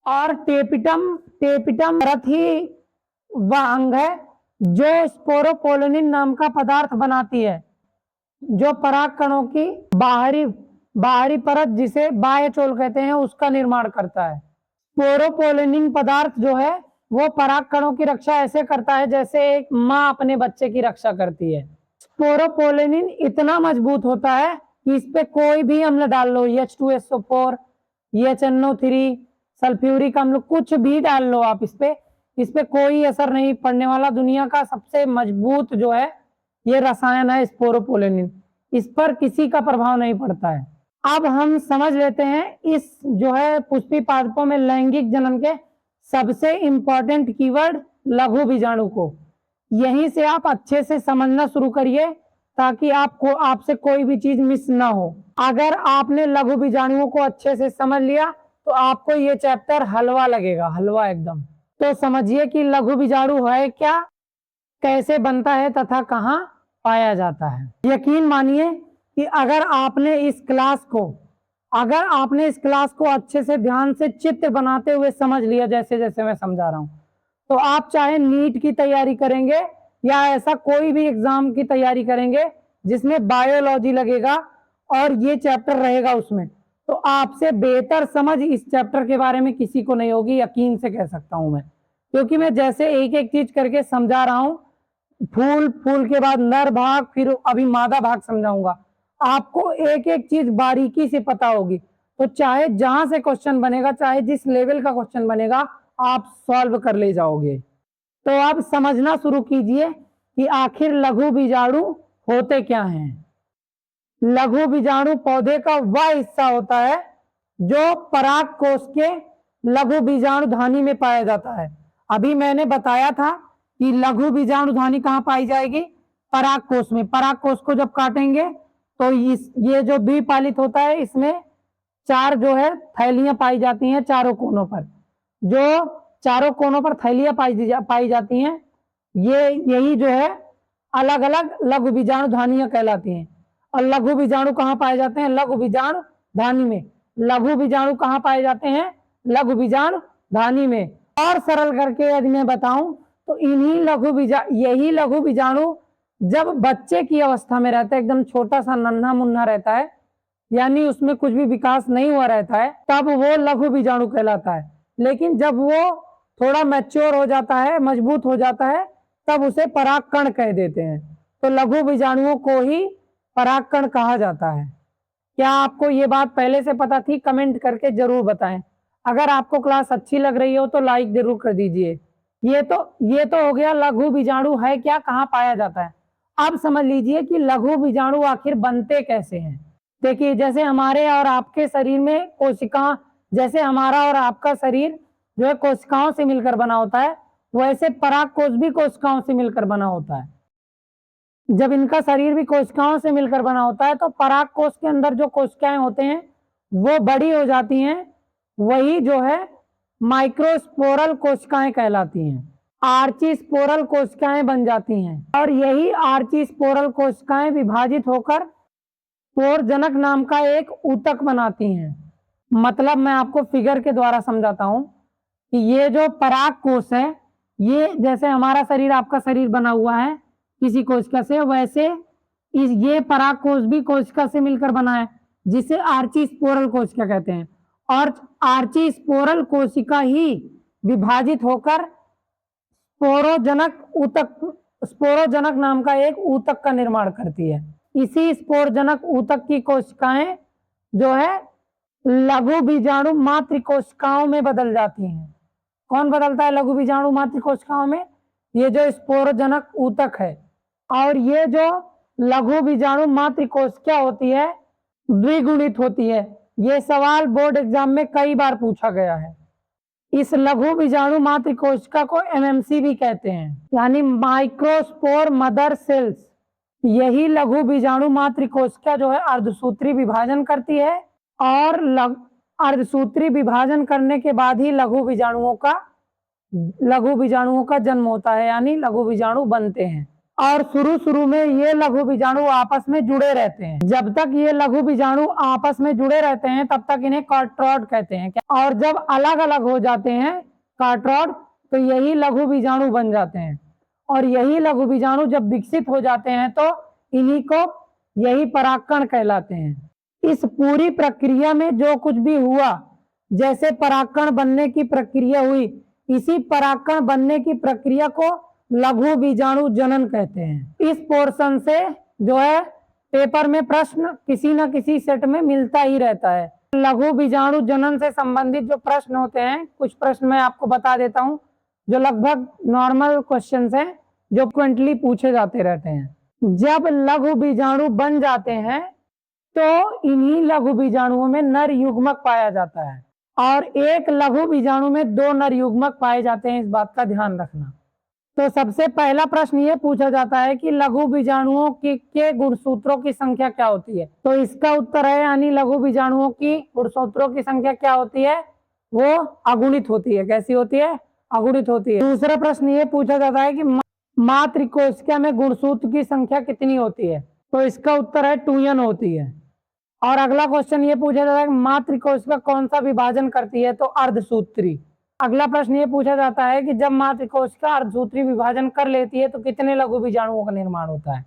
[SPEAKER 1] और टेपिटम परत ही वह अंग है जो स्पोरोपोलिन नाम का पदार्थ बनाती है, जो पराग कणों की बाहरी परत, जिसे बाह्य चोल कहते हैं, उसका निर्माण करता है। स्पोरोपोलिन पदार्थ जो है वो पराग कणों की रक्षा ऐसे करता है जैसे एक माँ अपने बच्चे की रक्षा करती है। स्पोरोपोलिन इतना मजबूत होता है कि इस पे कोई भी अम्ल डाल लो, H2SO4, HNO3, सल्फ्यूरिक अम्ल, कुछ भी डाल लो आप इस पे कोई असर नहीं पड़ने वाला। दुनिया का सबसे मजबूत जो है ये रसायन है स्पोरोपोलिन, इस पर किसी का प्रभाव नहीं पड़ता है। अब हम समझ लेते हैं इस जो है पुष्पी पादपों में लैंगिक जनन के सबसे इंपॉर्टेंट कीवर्ड लघु बीजाणु को। यहीं से आप अच्छे से समझना शुरू करिए ताकि आपसे कोई भी चीज मिस ना हो। अगर आपने लघु बीजाणुओं को अच्छे से समझ लिया तो आपको ये चैप्टर हलवा लगेगा, हलवा एकदम। तो समझिए कि लघु बीजाणु है क्या, कैसे बनता है तथा कहाँ पाया जाता है। यकीन मानिए कि अगर आपने इस क्लास को अच्छे से ध्यान से चित्र बनाते हुए समझ लिया, जैसे जैसे मैं समझा रहा हूं, तो आप चाहे नीट की तैयारी करेंगे या ऐसा कोई भी एग्जाम की तैयारी करेंगे जिसमें बायोलॉजी लगेगा और ये चैप्टर रहेगा उसमें, तो आपसे बेहतर समझ इस चैप्टर के बारे में किसी को नहीं होगी, यकीन से कह सकता हूं मैं। क्योंकि मैं जैसे एक एक चीज करके समझा रहा हूं, फूल, फूल के बाद नर भाग, फिर अभी मादा भाग समझाऊंगा, आपको एक एक चीज बारीकी से पता होगी। तो चाहे जहां से क्वेश्चन बनेगा, चाहे जिस लेवल का क्वेश्चन बनेगा, आप सॉल्व कर ले जाओगे। तो आप समझना शुरू कीजिए कि आखिर लघु बीजाणु होते क्या हैं। लघु बीजाणु पौधे का वह हिस्सा होता है जो पराग कोश के लघु बीजाणुधानी में पाया जाता है। अभी मैंने बताया था कि लघु बीजाणुधानी कहाँ पाई जाएगी, पराग कोश में। पराग कोश को जब काटेंगे तो ये जो द्विपालित होता है, इसमें 4 जो है थैलियां पाई जाती हैं चारों कोनों पर। जो चारों कोनों पर थैलियां पाई जाती हैं, यही जो है अलग अलग लघु बीजाणुधानियां कहलाती हैं। और लघु बीजाणु कहाँ पाए जाते हैं, लघु बीजाणुधानी में। लघु बीजाणु कहाँ पाए जाते हैं, लघु बीजाणुधानी में। और सरल करके यदि मैं बताऊं तो यही लघु बीजाणु जब बच्चे की अवस्था में रहता है, एकदम छोटा सा नन्हा मुन्ना रहता है, यानी उसमें कुछ भी विकास नहीं हुआ रहता है, तब वो लघु बीजाणु कहलाता है। लेकिन जब वो थोड़ा मैच्योर हो जाता है, मजबूत हो जाता है, तब उसे परागकण कह देते हैं। तो लघु बीजाणुओं को ही परागकण कहा जाता है। क्या आपको ये बात पहले से पता थी? कमेंट करके जरूर बताएं। अगर आपको क्लास अच्छी लग रही हो तो लाइक जरूर कर दीजिए। ये तो हो गया लघु बीजाणु है क्या, कहाँ पाया जाता है। अब समझ लीजिए कि लघु बीजाणु आखिर बनते कैसे हैं। देखिए, जैसे हमारे और आपके शरीर में जैसे हमारा और आपका शरीर जो है कोशिकाओं से मिलकर बना होता है, वैसे पराग कोश भी कोशिकाओं से मिलकर बना होता है। जब इनका शरीर भी कोशिकाओं से मिलकर बना होता है तो पराग कोश के अंदर जो कोशिकाएं होते हैं वो बड़ी हो जाती हैं, वही जो है माइक्रोस्पोरल कोशिकाएं कहलाती हैं। आर्चीस्पोरल कोशिकाएं बन जाती हैं और यही आर्चीस्पोरल कोशिकाएं विभाजित होकर स्पोरजनक नाम का एक ऊतक बनाती हैं। मतलब मैं आपको फिगर के द्वारा समझाता हूं कि ये जो पराग कोश है, ये जैसे हमारा शरीर, आपका शरीर बना हुआ है किसी कोशिका से, वैसे ये पराग कोश भी कोशिका से मिलकर बना है, जिसे आर्चीस्पोरल कोशिका कहते हैं। और आर्चीस्पोरल कोशिका ही विभाजित होकर स्पोरोजनक नाम का एक ऊतक का निर्माण करती है। इसी स्पोरजनक ऊतक की कोशिकाएं जो है लघु बीजाणु मातृ कोशिकाओं में बदल जाती हैं। कौन बदलता है लघु बीजाणु मातृ कोशिकाओं में? ये जो स्पोरजनक ऊतक है। और ये जो लघु बीजाणु मातृ कोशिका होती है, द्विगुणित होती है। ये सवाल बोर्ड एग्जाम में कई बार पूछा गया है। इस लघु बीजाणु मातृ कोशिका को एमएमसी भी कहते हैं, यानी माइक्रोस्पोर मदर सेल्स। यही लघु बीजाणु मातृ कोशिका जो है अर्धसूत्री विभाजन करती है और अर्धसूत्री विभाजन करने के बाद ही लघु बीजाणुओं का जन्म होता है, यानी लघु बीजाणु बनते हैं। और शुरू में ये लघु बीजाणु आपस में जुड़े रहते हैं। जब तक ये लघु बीजाणु आपस में जुड़े रहते हैं तब तक इन्हें कार्ट्रॉड कहते हैं। और जब अलग अलग हो जाते हैं कार्ट्रॉड, तो यही लघु बीजाणु बन जाते हैं। और यही लघु बीजाणु जब विकसित हो जाते हैं तो इन्हीं को यही परागकण कहलाते हैं। इस पूरी प्रक्रिया में जो कुछ भी हुआ, जैसे परागकण बनने की प्रक्रिया हुई, इसी परागकण बनने की प्रक्रिया को लघु बीजाणु जनन कहते हैं। इस पोर्शन से जो है पेपर में प्रश्न किसी न किसी सेट में मिलता ही रहता है। लघु बीजाणु जनन से संबंधित जो प्रश्न होते हैं, कुछ प्रश्न मैं आपको बता देता हूं जो लगभग नॉर्मल क्वेश्चंस हैं, जो फ्रिक्वेंटली पूछे जाते रहते हैं। जब लघु बीजाणु बन जाते हैं तो इन्हीं लघु बीजाणुओं में नर युग्मक पाया जाता है और एक लघु बीजाणु में 2 नर युग्मक पाए जाते हैं। इस बात का ध्यान रखना। तो सबसे पहला प्रश्न ये पूछा जाता है कि लघु बीजाणुओं के गुणसूत्रों की संख्या क्या होती है। तो इसका उत्तर है यानी लघु बीजाणुओं की गुणसूत्रों की संख्या क्या होती है, वो अगुणित होती है। कैसी होती है? अगुणित होती है। दूसरा प्रश्न ये पूछा जाता है कि मातृ कोशिका में गुणसूत्र की संख्या कितनी होती है। तो इसका उत्तर है 2n होती है। और अगला क्वेश्चन ये पूछा जाता है कि मातृ कोशिका कौन सा विभाजन करती है। तो अर्धसूत्री। अगला प्रश्न ये पूछा जाता है कि जब मातृ कोशिका अर्धसूत्री विभाजन कर लेती है तो कितने लघु बीजाणुओं का निर्माण होता है।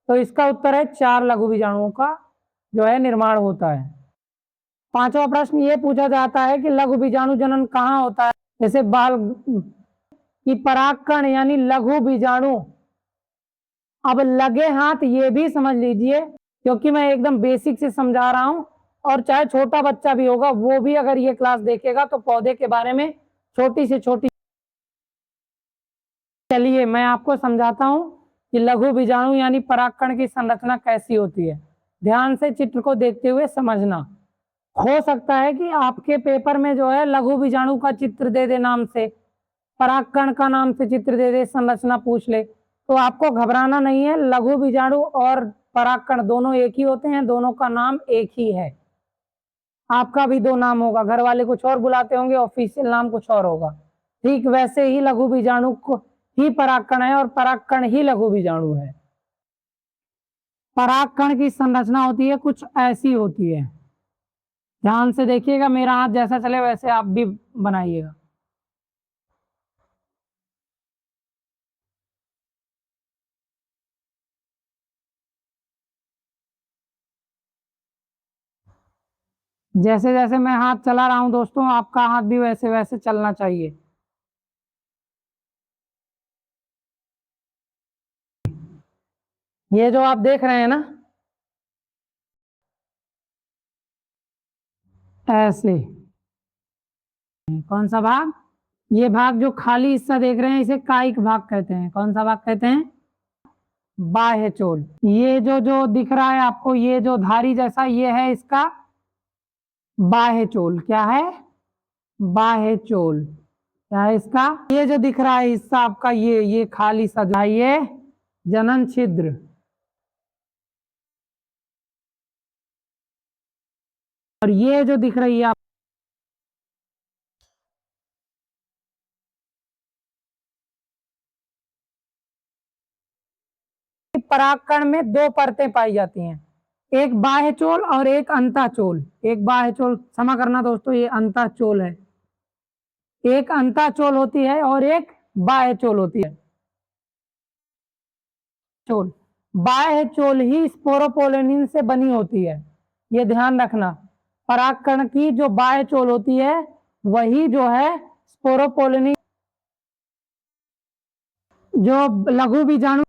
[SPEAKER 1] तो इसका उत्तर है 4 लघु बीजाणुओं का जो है निर्माण होता है। पांचवा प्रश्न ये पूछा जाता है कि लघु बीजाणु जनन कहाँ होता है। जैसे बाल की परागकण यानी लघु बीजाणु। अब लगे हाथ ये भी समझ लीजिए क्योंकि मैं एकदम बेसिक से समझा रहा हूं और चाहे छोटा बच्चा भी होगा वो भी अगर ये क्लास देखेगा तो पौधे के बारे में छोटी से छोटी। चलिए मैं आपको समझाता हूं कि लघु बीजाणु यानी परागकण की संरचना कैसी होती है। ध्यान से चित्र को देखते हुए समझना। हो सकता है कि आपके पेपर में जो है लघु बीजाणु का चित्र दे दे नाम से, परागकण का नाम से चित्र दे दे, संरचना पूछ ले, तो आपको घबराना नहीं है। लघु बीजाणु और परागकण दोनों एक ही होते हैं, दोनों का नाम एक ही है। आपका भी 2 नाम होगा, घर वाले कुछ और बुलाते होंगे, ऑफिशियल नाम कुछ और होगा। ठीक वैसे ही लघु बीजाणु को ही परागकण है और परागकण ही लघु बीजाणु है। परागकण की संरचना होती है कुछ ऐसी होती है। ध्यान से देखिएगा, मेरा हाथ जैसा चले वैसे आप भी बनाइएगा। जैसे जैसे मैं हाथ चला रहा हूं दोस्तों, आपका हाथ भी वैसे वैसे चलना चाहिए। ये जो आप देख रहे हैं ना ऐसे, कौन सा भाग? ये भाग जो खाली हिस्सा देख रहे हैं इसे कायिक भाग कहते हैं। कौन सा भाग कहते हैं? बाह्य चोल। ये जो जो दिख रहा है आपको, ये जो धारी जैसा, ये है इसका बाह्य चोल। क्या है? बाह्य चोल। क्या है इसका? ये जो दिख रहा है हिस्सा आपका, ये खाली सा जो है ये जनन छिद्र। और ये जो दिख रही है परागकण में 2 परतें पाई जाती हैं, एक बाह्य चोल और एक अंतःचोल। एक बाह्य चोल, क्षमा करना दोस्तों, ये अंतःचोल है। एक अंतःचोल होती है और एक बाह्य चोल होती है। चोल, बाह्य चोल ही स्पोरोपोलिन से बनी होती है, ये ध्यान रखना। परागकण की जो बाह्य चोल होती है वही जो है स्पोरोपोलिन, जो लघु बीजाणु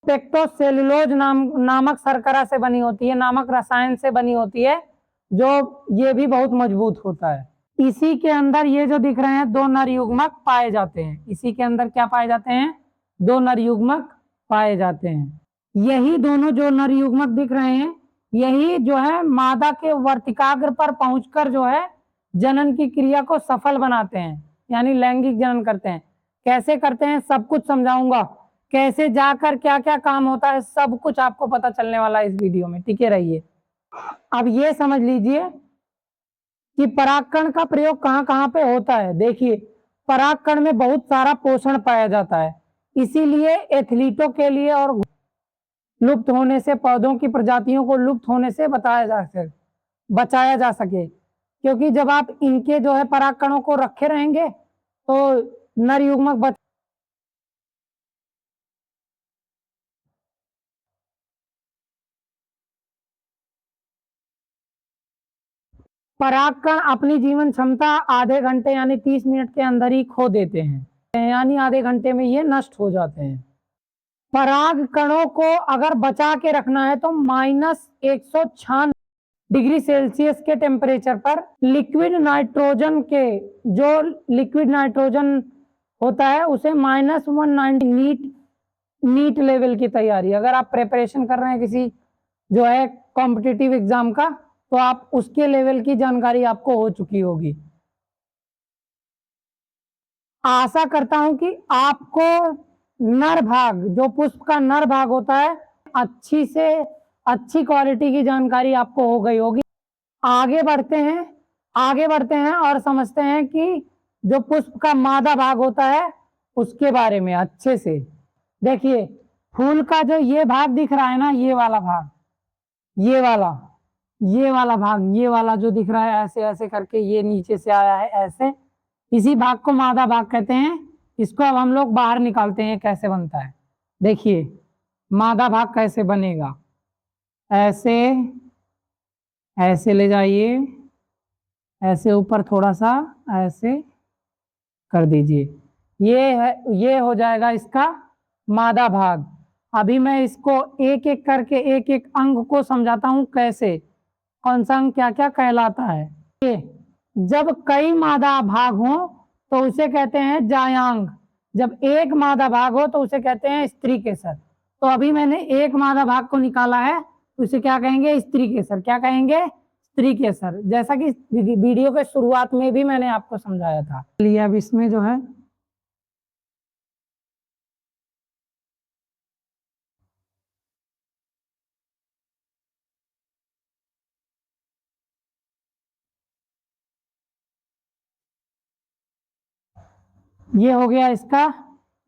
[SPEAKER 1] पेक्टोसेलुलोज नामक शर्करा से बनी होती है, नामक रसायन से बनी होती है, जो ये भी बहुत मजबूत होता है। इसी के अंदर ये जो दिख रहे हैं 2 नर युग्मक पाए जाते हैं। इसी के अंदर क्या पाए जाते हैं? 2 नर युग्मक पाए जाते हैं। यही दोनों जो नर युग्मक दिख रहे हैं यही जो है मादा के वर्तिकाग्र पर पहुंचकर जो है जनन की क्रिया को सफल बनाते हैं, यानी लैंगिक जनन करते हैं। कैसे करते हैं सब कुछ समझाऊंगा, कैसे जाकर क्या क्या काम होता है सब कुछ आपको पता चलने वाला है इस वीडियो में। टिके रहिए। अब ये समझ लीजिए कि परागकण का प्रयोग कहाँ कहाँ पे होता है। देखिए, परागकण में बहुत सारा पोषण पाया जाता है, इसीलिए एथलीटों के लिए और लुप्त होने से, पौधों की प्रजातियों को लुप्त होने से बचाया जा सके, क्योंकि जब आप इनके जो है परागकणों को रखे रहेंगे तो नर युग्मक बच। परागकण अपनी जीवन क्षमता आधे घंटे यानी 30 मिनट के अंदर ही खो देते हैं, यानी आधे घंटे में ये नष्ट हो जाते हैं। परागकणों को अगर बचा के रखना है तो -196 डिग्री सेल्सियस के टेम्परेचर पर लिक्विड नाइट्रोजन के, जो लिक्विड नाइट्रोजन होता है उसे -190 नीट लेवल की तैयारी। अगर आप प्रिपरेशन कर रहे हैं किसी जो है कॉम्पिटिटिव एग्जाम का तो आप उसके लेवल की जानकारी आपको हो चुकी होगी। आशा करता हूं कि आपको नर भाग, जो पुष्प का नर भाग होता है, अच्छी से अच्छी क्वालिटी की जानकारी आपको हो गई होगी। आगे बढ़ते हैं, आगे बढ़ते हैं और समझते हैं कि जो पुष्प का मादा भाग होता है उसके बारे में अच्छे से। देखिए, फूल का जो ये भाग दिख रहा है ना, ये वाला भाग, ये वाला, ये वाला भाग, ये वाला जो दिख रहा है ऐसे ऐसे करके, ये नीचे से आया है ऐसे, इसी भाग को मादा भाग कहते हैं। इसको अब हम लोग बाहर निकालते हैं कैसे बनता है। देखिए, मादा भाग कैसे बनेगा, ऐसे ऐसे ले जाइए, ऐसे ऊपर थोड़ा सा ऐसे कर दीजिए, ये है, ये हो जाएगा इसका मादा भाग। अभी मैं इसको एक एक करके एक एक अंग को समझाता हूं कैसे, कौन सा अंग क्या क्या कहलाता है। ये जब कई मादा भाग हो तो उसे कहते हैं जायांग, जब एक मादा भाग हो तो उसे कहते हैं स्त्री केसर। तो अभी मैंने एक मादा भाग को निकाला है, उसे क्या कहेंगे, स्त्री केसर। क्या कहेंगे, स्त्री केसर, जैसा कि वीडियो के शुरुआत में भी मैंने आपको समझाया था। चलिए अब इसमें जो है ये हो गया इसका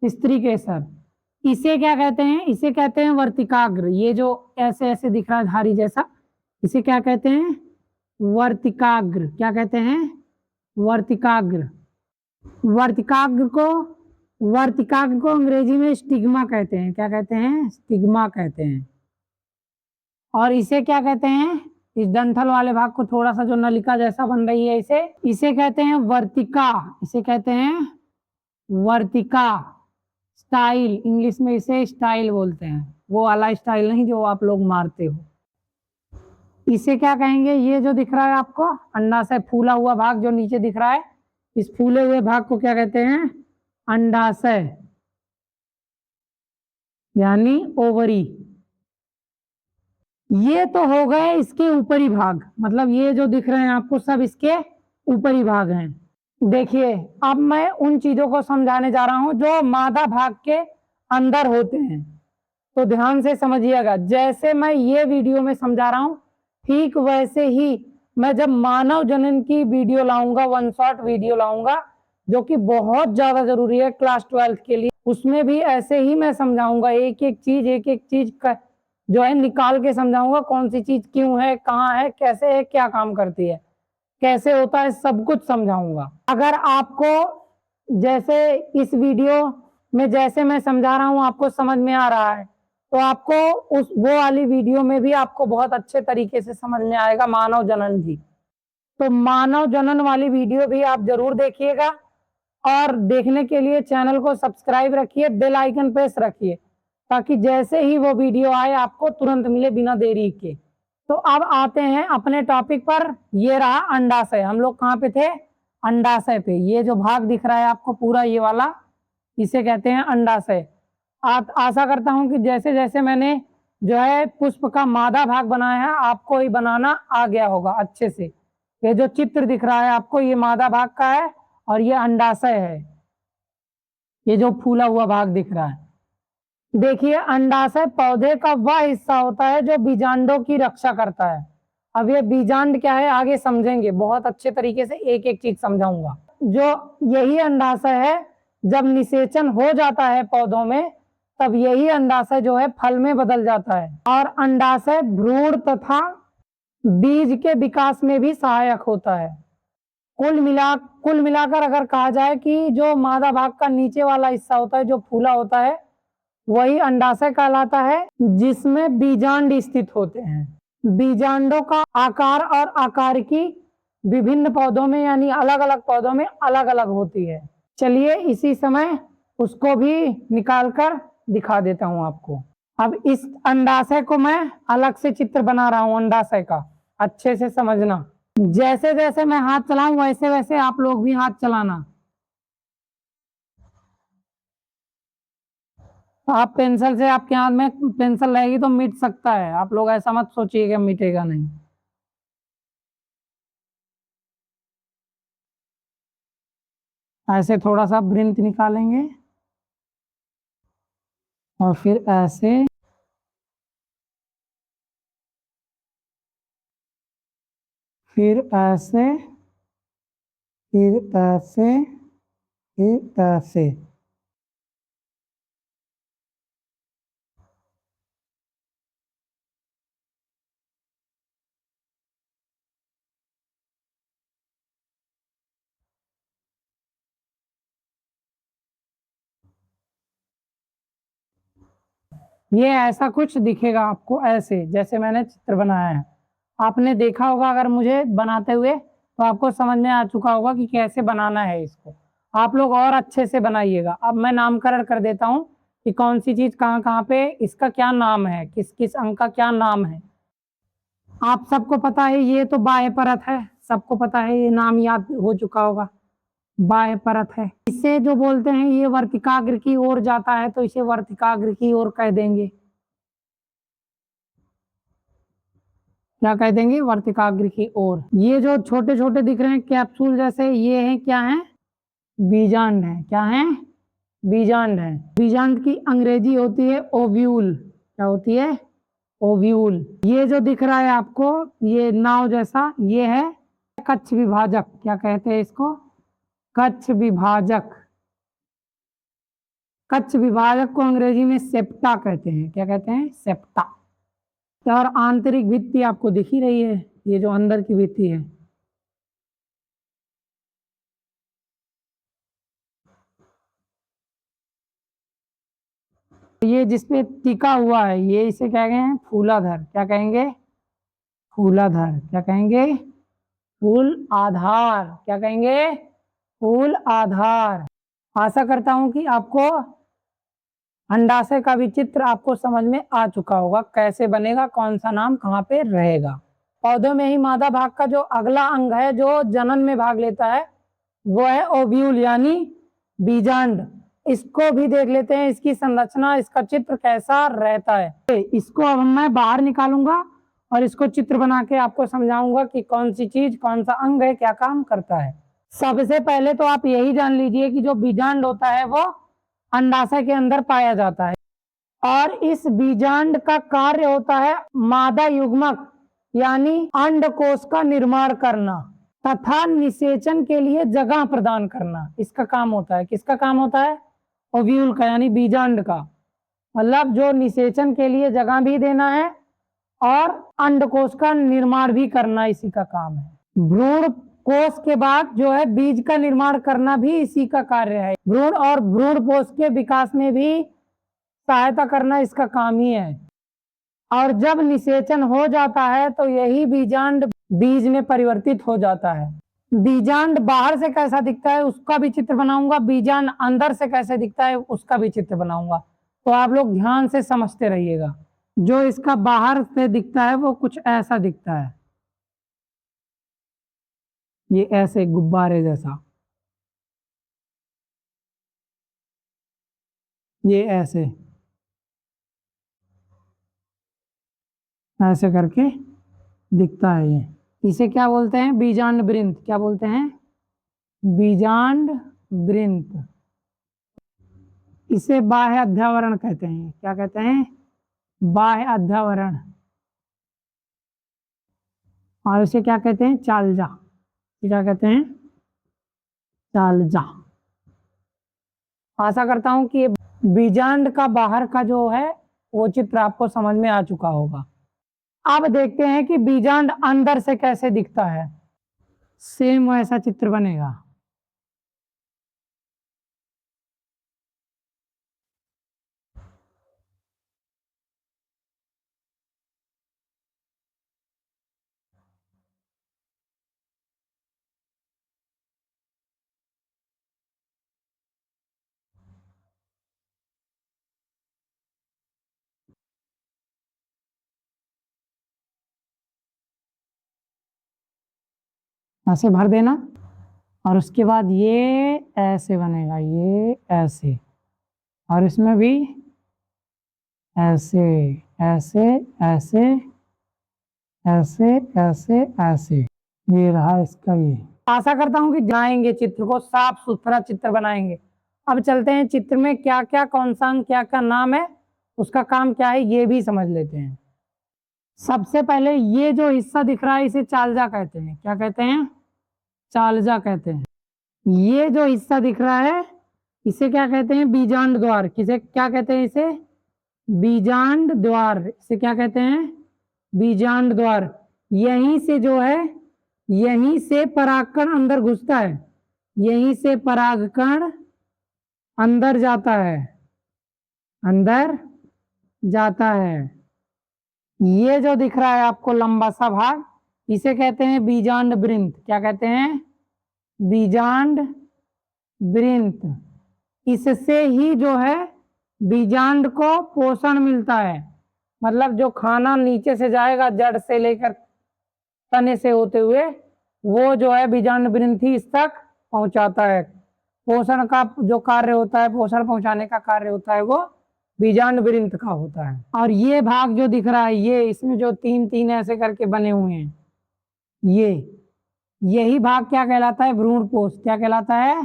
[SPEAKER 1] स्त्री केसर। इसे क्या कहते हैं, इसे कहते हैं वर्तिकाग्र। ये जो ऐसे ऐसे दिख रहा है धारी जैसा, इसे क्या कहते हैं, वर्तिकाग्र। क्या कहते हैं, वर्तिकाग्र। वर्तिकाग्र को, वर्तिकाग्र को अंग्रेजी में स्टिग्मा कहते हैं। क्या कहते हैं, स्टिग्मा कहते हैं। और इसे क्या कहते हैं, इस डंठल वाले भाग को, थोड़ा सा जो नलिका जैसा बन रही है, इसे इसे कहते हैं वर्तिका। इसे कहते हैं वर्तिका। स्टाइल, इंग्लिश में इसे स्टाइल बोलते हैं, वो वाला स्टाइल नहीं जो आप लोग मारते हो। इसे क्या कहेंगे, ये जो दिख रहा है आपको अंडाशय, फूला हुआ भाग जो नीचे दिख रहा है, इस फूले हुए भाग को क्या कहते हैं, अंडाशय, यानी ओवरी। ये तो हो गए इसके ऊपरी भाग, मतलब ये जो दिख रहे हैं आपको सब इसके ऊपरी भाग हैं। देखिए, अब मैं उन चीजों को समझाने जा रहा हूं जो मादा भाग के अंदर होते हैं, तो ध्यान से समझिएगा। जैसे मैं ये वीडियो में समझा रहा हूं, ठीक वैसे ही मैं जब मानव जनन की वीडियो लाऊंगा, वन शॉट वीडियो लाऊंगा, जो कि बहुत ज्यादा जरूरी है क्लास 12 के लिए, उसमें भी ऐसे ही मैं समझाऊंगा, एक एक चीज का जो है निकाल के समझाऊंगा, कौन सी चीज क्यों है, कहाँ है, कैसे है, क्या काम करती है, कैसे होता है, सब कुछ समझाऊंगा। अगर आपको जैसे इस वीडियो में जैसे मैं समझा रहा हूं आपको समझ में आ रहा है, तो आपको उस वो वाली वीडियो में भी आपको बहुत अच्छे तरीके से समझ में आएगा मानव जनन जी। तो मानव जनन वाली वीडियो भी आप जरूर देखिएगा, और देखने के लिए चैनल को सब्सक्राइब रखिए, बेल आइकन प्रेस रखिए, ताकि जैसे ही वो वीडियो आए आपको तुरंत मिले बिना देरी के। तो अब आते हैं अपने टॉपिक पर। ये रहा अंडाशय। हम लोग कहाँ पे थे, अंडाशय पे। ये जो भाग दिख रहा है आपको पूरा ये वाला, इसे कहते हैं अंडाशय। आप, आशा करता हूं कि जैसे जैसे मैंने जो है पुष्प का मादा भाग बनाया है, आपको ये बनाना आ गया होगा अच्छे से। ये जो चित्र दिख रहा है आपको, ये मादा भाग का है और ये अंडाशय है, ये जो फूला हुआ भाग दिख रहा है। देखिए, अंडाशय पौधे का वह हिस्सा होता है जो बीजांडों की रक्षा करता है। अब ये बीजांड क्या है आगे समझेंगे, बहुत अच्छे तरीके से एक एक चीज समझाऊंगा। जो यही अंडाशय है, जब निषेचन हो जाता है पौधों में, तब यही अंडाशय जो है फल में बदल जाता है। और अंडाशय भ्रूण तथा बीज के विकास में भी सहायक होता है। कुल मिलाकर अगर कहा जाए कि जो मादा भाग का नीचे वाला हिस्सा होता है जो फूला होता है, वही अंडाशय कहलाता है, जिसमें बीजांड स्थित होते हैं। बीजांडों का आकार और आकारिकी विभिन्न पौधों में, यानी अलग अलग पौधों में अलग अलग होती है। चलिए इसी समय उसको भी निकाल कर दिखा देता हूं आपको। अब इस अंडाशय को मैं अलग से चित्र बना रहा हूं, अंडाशय का, अच्छे से समझना। जैसे जैसे मैं हाथ चलाऊं वैसे वैसे आप लोग भी हाथ चलाना। आप पेंसिल से, आपके हाथ में पेंसिल रहेगी तो मिट सकता है, आप लोग ऐसा मत सोचिए कि मिटेगा नहीं। ऐसे थोड़ा सा वृत्त निकालेंगे और फिर ऐसे, फिर ऐसे, फिर ऐसे, फिर ऐसे। ये ऐसा कुछ दिखेगा आपको, ऐसे जैसे मैंने चित्र बनाया है। आपने देखा होगा अगर मुझे बनाते हुए, तो आपको समझ में आ चुका होगा कि कैसे बनाना है इसको। आप लोग और अच्छे से बनाइएगा। अब मैं नामकरण कर देता हूँ कि कौन सी चीज कहाँ कहाँ पे, इसका क्या नाम है, किस किस अंग का क्या नाम है। आप सबको पता है ये तो बाह्य परत है, सबको पता है, ये नाम याद हो चुका होगा, बाह्य परत है। इसे जो बोलते हैं ये वर्तिकाग्र की ओर जाता है, तो इसे वर्तिकाग्र की ओर कह देंगे। क्या कह देंगे? वर्तिकाग्र की ओर। ये जो छोटे छोटे दिख रहे हैं कैप्सूल जैसे, ये है क्या है? बीजांड है। क्या है? बीजांड है। बीजांड की अंग्रेजी होती है ओव्यूल। क्या होती है? ओव्यूल। ये जो दिख रहा है आपको, ये नाव जैसा, ये है कक्ष विभाजक। क्या कहते हैं इसको? कक्ष विभाजक। कक्ष विभाजक को अंग्रेजी में सेप्टा कहते हैं। क्या कहते हैं? सेप्टा। और आंतरिक भित्ति आपको दिख ही रही है, ये जो अंदर की भित्ति है। ये जिसपे टिका हुआ है, ये इसे क्या कहेंगे? फूलाधार। क्या कहेंगे? फूलाधार। क्या कहेंगे? फूल आधार। क्या कहेंगे? फूल आधार। आशा करता हूं कि आपको अंडाशय का भी चित्र आपको समझ में आ चुका होगा, कैसे बनेगा, कौन सा नाम कहाँ पे रहेगा। पौधों में ही मादा भाग का जो अगला अंग है जो जनन में भाग लेता है, वो है ओव्यूल यानी बीजांड। इसको भी देख लेते हैं, इसकी संरचना, इसका चित्र कैसा रहता है। इसको अब मैं बाहर निकालूंगा और इसको चित्र बना के आपको समझाऊंगा कि कौन सी चीज, कौन सा अंग है, क्या काम करता है। सबसे पहले तो आप यही जान लीजिए कि जो बीजांड होता है वो अंडाशय के अंदर पाया जाता है, और इस बीजांड का कार्य होता है मादा युग्मक यानी अंडकोश का निर्माण करना तथा निषेचन के लिए जगह प्रदान करना। इसका काम होता है। किसका काम होता है? ओव्यूल का यानी बीजांड का। मतलब जो निषेचन के लिए जगह भी देना है और अंडकोश का निर्माण भी करना, इसी का काम है। भ्रूण कोश के बाद जो है बीज का निर्माण करना भी इसी का कार्य है। भ्रूण और भ्रूण कोश के विकास में भी सहायता करना इसका काम ही है। और जब निषेचन हो जाता है तो यही बीजांड बीज में परिवर्तित हो जाता है। बीजांड बाहर से कैसा दिखता है उसका भी चित्र बनाऊंगा, बीजांड अंदर से कैसे दिखता है उसका भी चित्र बनाऊंगा, तो आप लोग ध्यान से समझते रहिएगा। जो इसका बाहर से दिखता है वो कुछ ऐसा दिखता है, ये ऐसे गुब्बारे जैसा, ये ऐसे ऐसे करके दिखता है। ये इसे क्या बोलते हैं? बीजांड वृंत। क्या बोलते हैं? बीजांड वृंत। इसे बाह्य अध्यावरण कहते हैं। क्या कहते हैं? बाह्य अध्यावरण। और इसे क्या कहते हैं? चालजा। क्या कहते हैं? चालजा। आशा करता हूं कि बीजांड का बाहर का जो है वो चित्र आपको समझ में आ चुका होगा। अब देखते हैं कि बीजांड अंदर से कैसे दिखता है। सेम वैसा चित्र बनेगा। ऐसे भर देना और उसके बाद ये ऐसे बनेगा, ये ऐसे, और इसमें भी ऐसे ऐसे ऐसे ऐसे ऐसे ऐसे। ये रहा इसका ये। आशा करता हूँ कि बनाएंगे, चित्र को साफ सुथरा चित्र बनाएंगे। अब चलते हैं चित्र में क्या क्या, कौन सा अंग क्या क्या नाम है, उसका काम क्या है, ये भी समझ लेते हैं। सबसे पहले ये जो हिस्सा दिख रहा है इसे चालजा कहते हैं। क्या कहते हैं? चालजा कहते हैं। ये जो हिस्सा दिख रहा है इसे क्या कहते हैं? बीजांड द्वार। किसे क्या कहते हैं? इसे बीजांड द्वार। इसे क्या कहते हैं? बीजांड द्वार। यहीं से जो है, यहीं से परागकण अंदर घुसता है, यहीं से परागकण अंदर जाता है, अंदर जाता है। ये जो दिख रहा है आपको लंबा सा भाग, इसे कहते हैं बीजांड वृंत। क्या कहते हैं? बीजांड वृंत। इससे ही जो है बीजांड को पोषण मिलता है, मतलब जो खाना नीचे से जाएगा जड़ से लेकर तने से होते हुए, वो जो है बीजांड वृंत ही इस तक पहुंचाता है। पोषण का जो कार्य होता है, पोषण पहुंचाने का कार्य होता है, वो बीजांड वृंत का होता है। और ये भाग जो दिख रहा है, ये इसमें जो तीन तीन ऐसे करके बने हुए हैं, यही भाग क्या कहलाता है? भ्रूणपोष। क्या कहलाता है?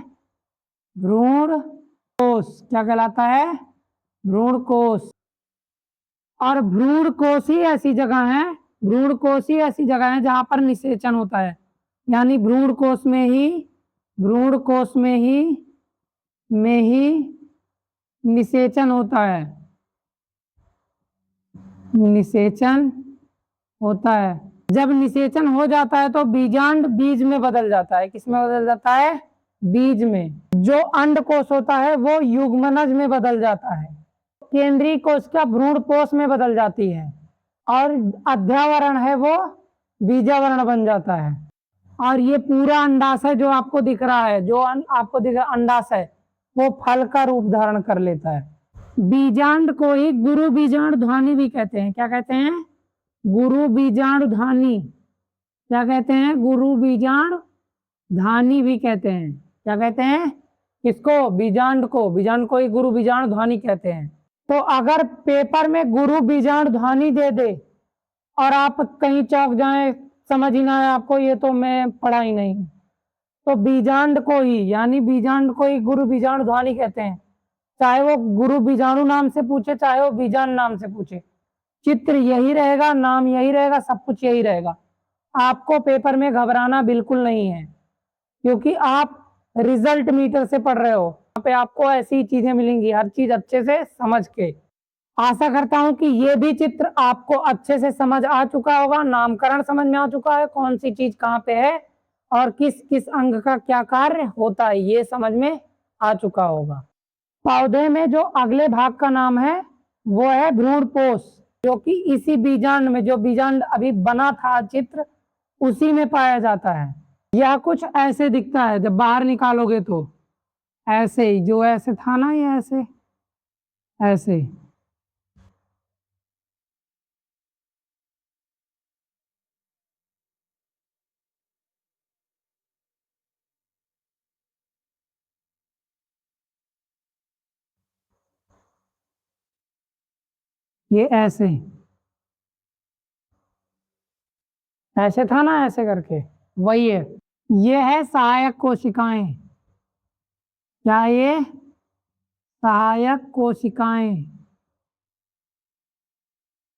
[SPEAKER 1] भ्रूणकोश। क्या कहलाता है? भ्रूणकोश। और भ्रूणकोश ही ऐसी जगह है, भ्रूणकोश ही ऐसी जगह है जहां पर निषेचन होता है। यानी भ्रूणकोश में ही, भ्रूणकोश में ही निषेचन होता है, निषेचन होता है। जब निषेचन हो जाता है तो बीजांड बीज में बदल जाता है। किस में बदल जाता है? बीज में। जो अंडकोश होता है वो युग्मनज में बदल जाता है, केंद्रीय कोशिका भ्रूणपोष में बदल जाती है, और अध्यावरण है वो बीजावरण बन जाता है। और ये पूरा अंडाशय जो आपको दिख रहा है, जो आपको दिख रहा है अंडाशय, वो फल का रूप धारण कर लेता है। बीजांड को ही गुरु बीजांडधानी भी कहते हैं। क्या कहते हैं? गुरु बीजांडधानी। क्या कहते हैं? गुरु बीजांडधानी भी कहते हैं। क्या कहते हैं? किसको? बीजांड को। बीजांड को ही गुरु बीजांडधानी कहते हैं। तो अगर पेपर में गुरु बीजांडधानी दे दे और आप कहीं चौंक जाएं, समझ ही ना आए आपको, ये तो मैं पढ़ा ही नहीं, तो बीजांड को ही, यानी बीजांड को ही गुरु बीजांडधानी कहते हैं। चाहे वो गुरु बीजाणु नाम से पूछे, चाहे वो बीजांड नाम से पूछे, चित्र यही रहेगा, नाम यही रहेगा, सब कुछ यही रहेगा। आपको पेपर में घबराना बिल्कुल नहीं है, क्योंकि आप रिजल्ट मीटर से पढ़ रहे हो। यहाँ पे आपको ऐसी चीजें मिलेंगी, हर चीज अच्छे से समझ के। आशा करता हूं कि ये भी चित्र आपको अच्छे से समझ आ चुका होगा, नामकरण समझ में आ चुका है, कौन सी चीज कहाँ पे है और किस किस अंग का क्या कार्य होता है, ये समझ में आ चुका होगा। पौधे में जो अगले भाग का नाम है वो है भ्रूणपोष, जो कि इसी बीजांड में, जो बीजांड अभी बना था चित्र, उसी में पाया जाता है। यह कुछ ऐसे दिखता है, जब बाहर निकालोगे तो ऐसे ही, जो ऐसे था ना, ये ऐसे ऐसे। ये ऐसे ऐसे था ना, ऐसे करके, वही है। ये है सहायक कोशिकाएं। क्या ये? सहायक कोशिकाएं।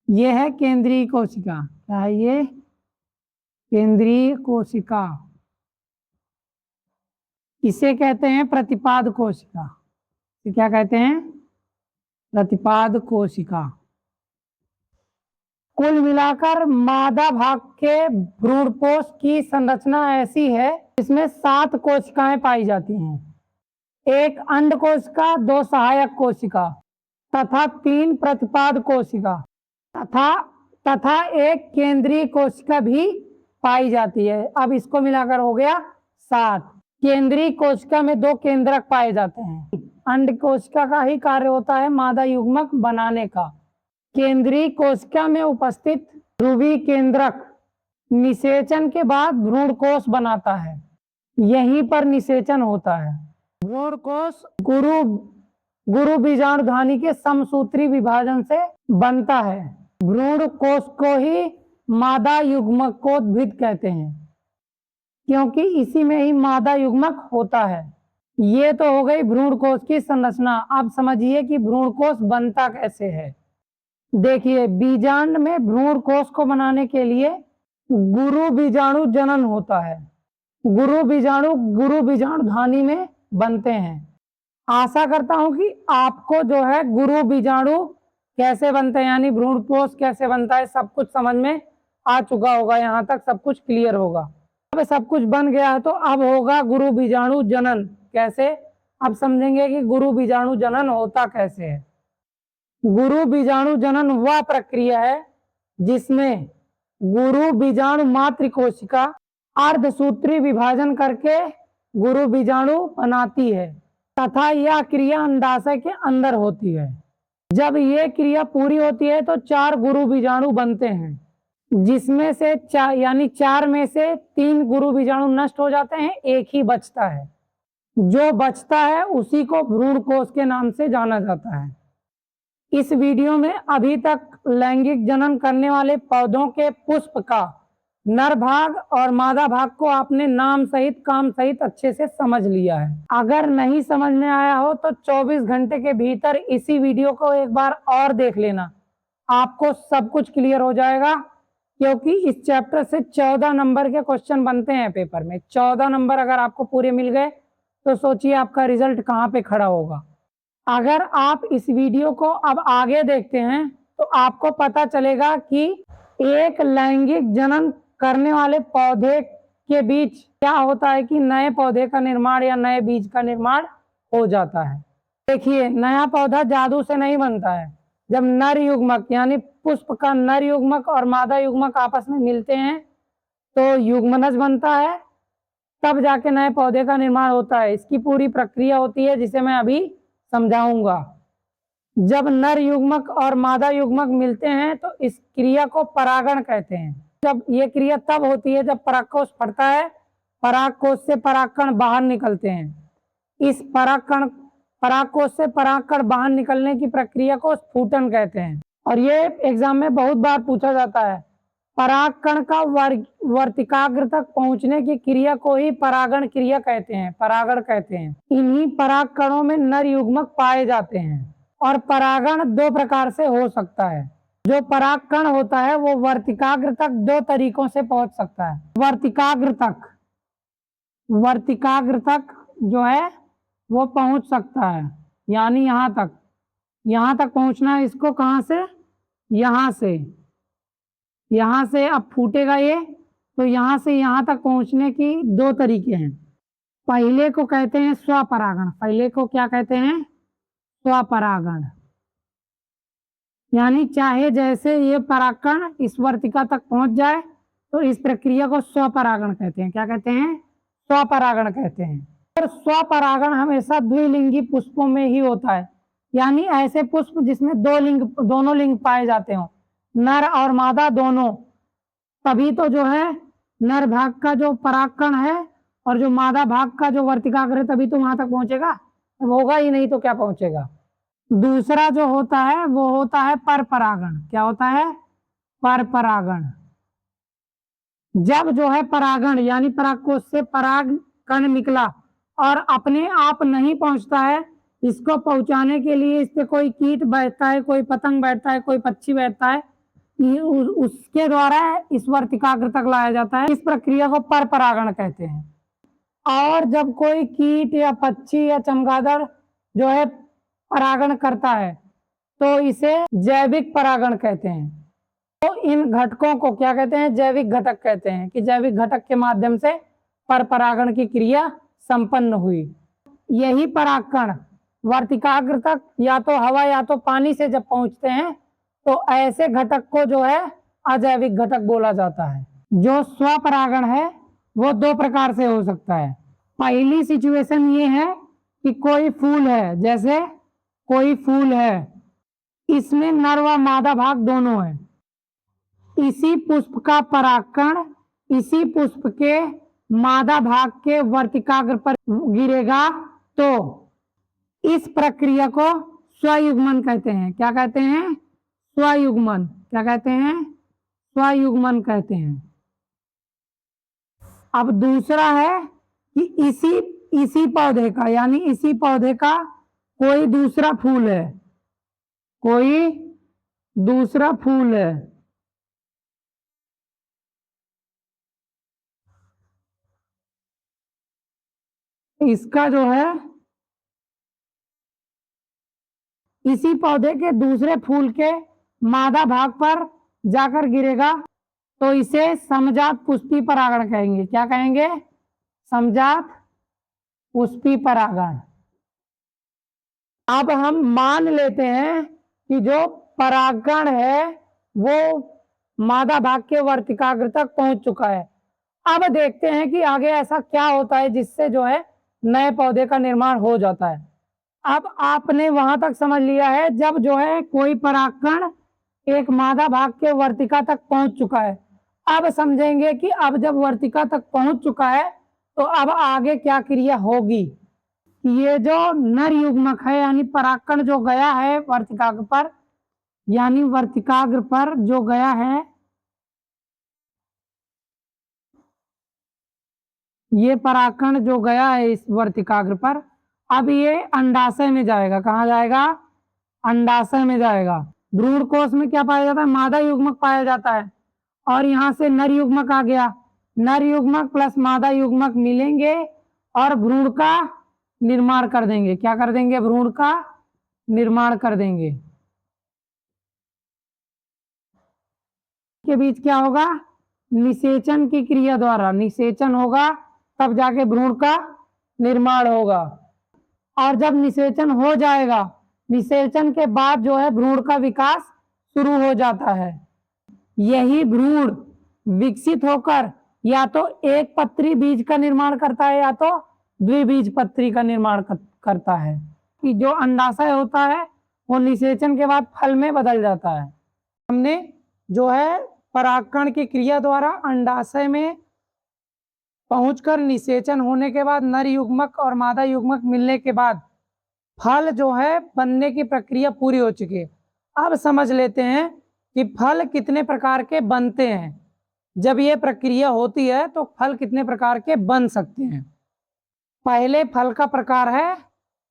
[SPEAKER 1] ये है केंद्रीय कोशिका। क्या है ये? केंद्रीय कोशिका। इसे कहते हैं प्रतिपाद कोशिका। इसे क्या कहते हैं? प्रतिपाद कोशिका। कुल मिलाकर मादा भाग के भ्रूणपोष की संरचना ऐसी है, इसमें 7 कोशिकाएं पाई जाती हैं। एक अंड कोशिका, 2 सहायक कोशिका तथा 3 प्रतिपाद कोशिका तथा एक केंद्रीय कोशिका भी पाई जाती है। अब इसको मिलाकर हो गया 7। केंद्रीय कोशिका में 2 केंद्रक पाए जाते हैं। अंड कोशिका का ही कार्य होता है मादा युग्मक बनाने का। केंद्रीय कोशिका में उपस्थित ध्रुवीय केंद्रक निषेचन के बाद भ्रूणकोश बनाता है, यहीं पर निषेचन होता है। भ्रूणकोश गुरु बीजाणुधानी के समसूत्री विभाजन से बनता है। भ्रूणकोश को ही मादा युग्मकोद्भिद कहते हैं। क्योंकि इसी में ही मादा युग्मक होता है। ये तो हो गई भ्रूण कोश की संरचना। अब समझिए कि भ्रूण कोश बनता कैसे है। देखिए, बीजांड में भ्रूण कोश को बनाने के लिए गुरु बीजाणु जनन होता है। गुरु बीजाणु धानी में बनते हैं। आशा करता हूं कि आपको जो है गुरु बीजाणु कैसे बनते हैं यानी भ्रूण कोश कैसे बनता है सब कुछ समझ में आ चुका होगा। यहाँ तक सब कुछ क्लियर होगा। अब सब कुछ बन गया है तो अब होगा गुरु बीजाणु जनन। कैसे? अब समझेंगे कि गुरु बीजाणु जनन होता कैसे है। गुरु बीजाणु जनन वह प्रक्रिया है जिसमें गुरु बीजाणु मातृ कोशिका अर्धसूत्री विभाजन करके गुरु बीजाणु बनाती है तथा यह क्रिया अंडाशय के अंदर होती है। जब ये क्रिया पूरी होती है तो 4 गुरु बीजाणु बनते हैं, जिसमें से 4 में से 3 गुरु बीजाणु नष्ट हो जाते हैं, एक ही बचता है। जो बचता है उसी को भ्रूण कोश के नाम से जाना जाता है। इस वीडियो में अभी तक लैंगिक जनन करने वाले पौधों के पुष्प का नर भाग और मादा भाग को आपने नाम सहित काम सहित अच्छे से समझ लिया है। अगर नहीं समझ में आया हो तो 24 घंटे के भीतर इसी वीडियो को एक बार और देख लेना, आपको सब कुछ क्लियर हो जाएगा। क्योंकि इस चैप्टर से 14 नंबर के क्वेश्चन बनते हैं पेपर में। 14 नंबर अगर आपको पूरे मिल गए तो सोचिए आपका रिजल्ट कहाँ पे खड़ा होगा। अगर आप इस वीडियो को अब आगे देखते हैं तो आपको पता चलेगा कि एक लैंगिक जनन करने वाले पौधे के बीच क्या होता है कि नए पौधे का निर्माण या नए बीज का निर्माण हो जाता है। देखिए, नया पौधा जादू से नहीं बनता है। जब नर युग्मक यानी पुष्प का नर युग्मक और मादा युग्मक आपस में मिलते हैं तो युग्मनज बनता है, तब जाके नए पौधे का निर्माण होता है। इसकी पूरी प्रक्रिया होती है जिसे मैं अभी समझाऊंगा। जब नर युग्मक और मादा युग्मक मिलते हैं तो इस क्रिया को परागण कहते हैं। जब ये क्रिया तब होती है जब परागकोश फटता है, परागकोश से परागकण बाहर निकलते हैं। इस परागकोश से परागकण बाहर निकलने की प्रक्रिया को स्फुटन कहते हैं। और ये एग्जाम में बहुत बार पूछा जाता है। परागकण का वर्तिकाग्र तक पहुंचने की क्रिया को ही परागण क्रिया कहते हैं, परागण कहते हैं। इन्हीं परागकणों में नर युग्मक पाए जाते हैं। और परागण 2 प्रकार से हो सकता है। जो परागकण होता है वो वर्तिकाग्र तक 2 तरीकों से पहुंच सकता है। वर्तिकाग्र तक जो है वो पहुंच सकता है, यानी यहाँ तक पहुंचना है। इसको कहाँ से? यहाँ से अब फूटेगा ये, तो यहाँ से यहाँ तक पहुंचने की 2 तरीके हैं। पहले को कहते हैं स्वपरागण। पहले को क्या कहते हैं? स्वपरागण। यानी चाहे जैसे ये परागकण इस वर्तिका तक पहुंच जाए तो इस प्रक्रिया को स्वपरागण कहते हैं। क्या कहते हैं? स्वपरागण कहते हैं। और स्वपरागण हमेशा द्विलिंगी पुष्पों में ही होता है, यानी ऐसे पुष्प जिसमें दोनों लिंग पाए जाते हो, नर और मादा दोनों। तभी तो जो है नर भाग का जो परागकण है और जो मादा भाग का जो वर्तिकाग्र है तभी तो वहां तक पहुंचेगा। होगा ही नहीं तो क्या पहुंचेगा। दूसरा जो होता है वो होता है परपरागण। क्या होता है? परपरागण। जब जो है परागण यानी परागकोश से परागकण निकला और अपने आप नहीं पहुंचता है, इसको पहुंचाने के लिए इस पे कोई कीट बैठता है, कोई पतंग बैठता है, कोई पक्षी बैठता है, उसके द्वारा इस वर्तिकाग्र तक लाया जाता है। इस प्रक्रिया को परपरागण कहते हैं। और जब कोई कीट या पक्षी या चमगादड़ जो है परागण करता है तो इसे जैविक परागण कहते हैं। तो इन घटकों को क्या कहते हैं? जैविक घटक कहते हैं कि जैविक घटक के माध्यम से परपरागण की क्रिया संपन्न हुई। यही परागकण वर्तिकाग्र तक या तो हवा या तो पानी से जब पहुंचते हैं तो ऐसे घटक को जो है अजैविक घटक बोला जाता है। जो स्वपरागण है वो 2 प्रकार से हो सकता है। पहली सिचुएशन ये है कि कोई फूल है, जैसे कोई फूल है, इसमें नर व मादा भाग दोनों है। इसी पुष्प का परागकण इसी पुष्प के मादा भाग के वर्तिकाग्र पर गिरेगा तो इस प्रक्रिया को स्वयुग्मन कहते हैं। क्या कहते हैं? स्वयुग्मन। क्या कहते हैं? स्वयुग्मन कहते हैं। अब दूसरा है कि इसी पौधे का, यानी इसी पौधे का कोई दूसरा फूल है, कोई दूसरा फूल है, इसका जो है इसी पौधे के दूसरे फूल के मादा भाग पर जाकर गिरेगा तो इसे समजात पुष्पी परागण कहेंगे। क्या कहेंगे? समजात पुष्पी परागण। अब हम मान लेते हैं कि जो परागण है वो मादा भाग के वर्तिकाग्र तक पहुंच चुका है। अब देखते हैं कि आगे ऐसा क्या होता है जिससे जो है नए पौधे का निर्माण हो जाता है। अब आपने वहां तक समझ लिया है, जब जो है कोई परागकण एक मादा भाग के वर्तिका तक पहुंच चुका है। अब समझेंगे कि अब जब वर्तिका तक पहुंच चुका है तो अब आगे क्या क्रिया होगी। ये जो नर युग्मक है, यानी परागकण जो गया है वर्तिकाग्र पर, यानी वर्तिकाग्र पर जो गया है, ये परागकण जो गया है इस वर्तिकाग्र पर, अब ये अंडाशय में जाएगा। कहाँ जाएगा? अंडाशय में जाएगा। भ्रूण कोश में क्या पाया जाता है? मादा युग्मक पाया जाता है। और यहाँ से नर युग्मक आ गया। नर युग्मक प्लस मादा युग्मक मिलेंगे और भ्रूण का निर्माण कर देंगे। क्या कर देंगे? भ्रूण का निर्माण कर देंगे। के बीच क्या होगा? निषेचन की क्रिया द्वारा निषेचन होगा, तब जाके भ्रूण का निर्माण होगा। और जब निषेचन हो जाएगा, निषेचन के बाद जो है भ्रूण का विकास शुरू हो जाता है। यही भ्रूण विकसित होकर या तो एक पत्री बीज का निर्माण करता है या तो द्विबीज पत्री का निर्माण करता है। कि जो अंडाशय होता है वो निषेचन के बाद फल में बदल जाता है। हमने जो है परागकण की क्रिया द्वारा अंडाशय में पहुंचकर निषेचन होने के बाद नर युग्मक और मादा युग्मक मिलने के बाद फल जो है बनने की प्रक्रिया पूरी हो चुकी है। अब समझ लेते हैं कि फल कितने प्रकार के बनते हैं। जब ये प्रक्रिया होती है तो फल कितने प्रकार के बन सकते हैं। पहले फल का प्रकार है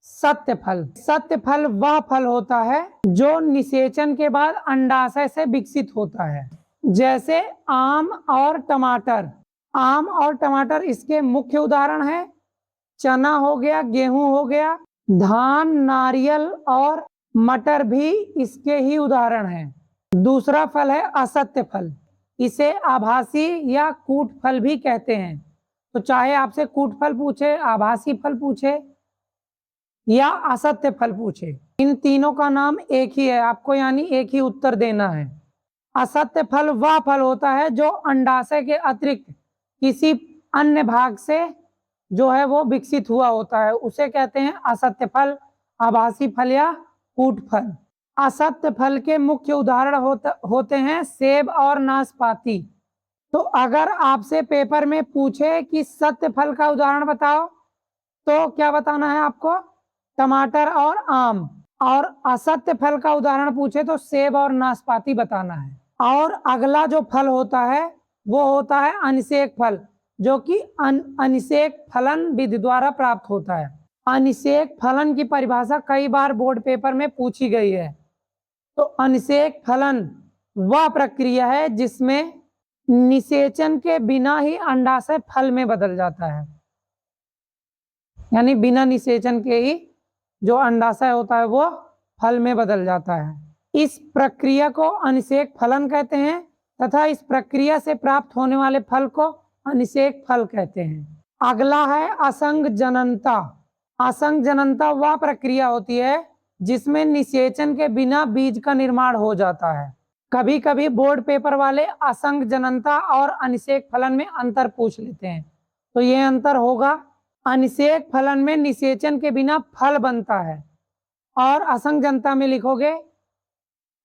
[SPEAKER 1] सत्य फल। सत्य फल वह फल होता है जो निषेचन के बाद अंडाशय से विकसित होता है। जैसे आम और टमाटर। आम और टमाटर इसके मुख्य उदाहरण है। चना हो गया, गेहूं हो गया, धान, नारियल और मटर भी इसके ही उदाहरण हैं। दूसरा फल है असत्य फल। इसे आभासी या कूट फल भी कहते हैं। तो चाहे आपसे कूट फल पूछे, आभासी फल पूछे या असत्य फल पूछे, इन तीनों का नाम एक ही है आपको, यानी एक ही उत्तर देना है। असत्य फल वह फल होता है जो अंडाशय के अतिरिक्त किसी अन्य भाग से जो है वो विकसित हुआ होता है, उसे कहते हैं असत्य फल, आभासी फल या कूट फल। असत्य फल के मुख्य उदाहरण होते हैं सेब और नाशपाती। तो अगर आपसे पेपर में पूछे कि सत्य फल का उदाहरण बताओ तो क्या बताना है आपको? टमाटर और आम। और असत्य फल का उदाहरण पूछे तो सेब और नाशपाती बताना है। और अगला जो फल होता है वो होता है अनिषेक फल, जो कि अनिषेक फलन विधि द्वारा प्राप्त होता है। अनिषेक फलन की परिभाषा कई बार बोर्ड पेपर में पूछी गई है। तो अनिषेक फलन वह प्रक्रिया है जिसमें निषेचन के बिना ही अंडाशय फल में बदल जाता है, यानी बिना निषेचन के ही जो अंडाशय होता है वो फल में बदल जाता है। इस प्रक्रिया को अनिषेक फलन कहते हैं तथा इस प्रक्रिया से प्राप्त होने वाले फल को अनिषेक फल कहते हैं। अगला है असंग जननता। असंग जननता वह प्रक्रिया होती है जिसमें निषेचन के बिना बीज का निर्माण हो जाता है। कभी कभी बोर्ड पेपर वाले असंग जननता और अनिषेक फलन में अंतर पूछ लेते हैं। तो ये अंतर होगा, अनिषेक फलन में निषेचन के बिना फल बनता है और असंग जनता में लिखोगे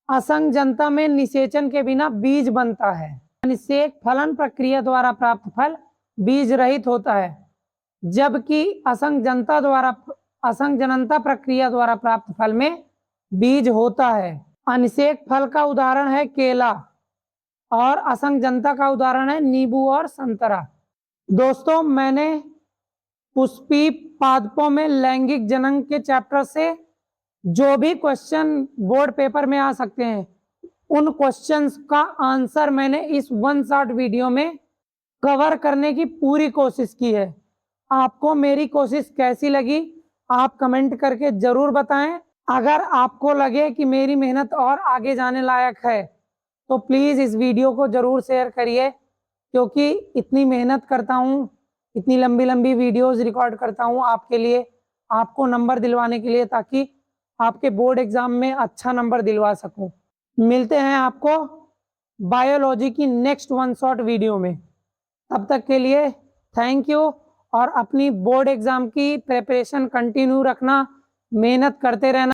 [SPEAKER 1] असंग जनता में निषेचन के बिना बीज बनता है। अनिषेक फलन प्रक्रिया द्वारा प्राप्त फल बीज रहित होता है, जबकि असंग जननता प्रक्रिया द्वारा प्राप्त फल में बीज होता है। अनिषेक फल का उदाहरण है केला और असंग जनता का उदाहरण है नींबू और संतरा। दोस्तों मैंने पुष्पी पादपों में लैंगिक जनन के चैप्टर से जो भी क्वेश्चन बोर्ड पेपर में आ सकते हैं उन क्वेश्चंस का आंसर मैंने इस वन शॉट वीडियो में कवर करने की पूरी कोशिश की है। आपको मेरी कोशिश कैसी लगी आप कमेंट करके जरूर बताएं। अगर आपको लगे कि मेरी मेहनत और आगे जाने लायक है तो प्लीज़ इस वीडियो को ज़रूर शेयर करिए, क्योंकि इतनी मेहनत करता हूँ, इतनी लंबी लंबी वीडियोस रिकॉर्ड करता हूँ आपके लिए, आपको नंबर दिलवाने के लिए, ताकि आपके बोर्ड एग्ज़ाम में अच्छा नंबर दिलवा सकूँ। मिलते हैं आपको बायोलॉजी की नेक्स्ट वन शॉट वीडियो में। तब तक के लिए थैंक यू, और अपनी बोर्ड एग्ज़ाम की प्रिपरेशन कंटिन्यू रखना, मेहनत करते रहना।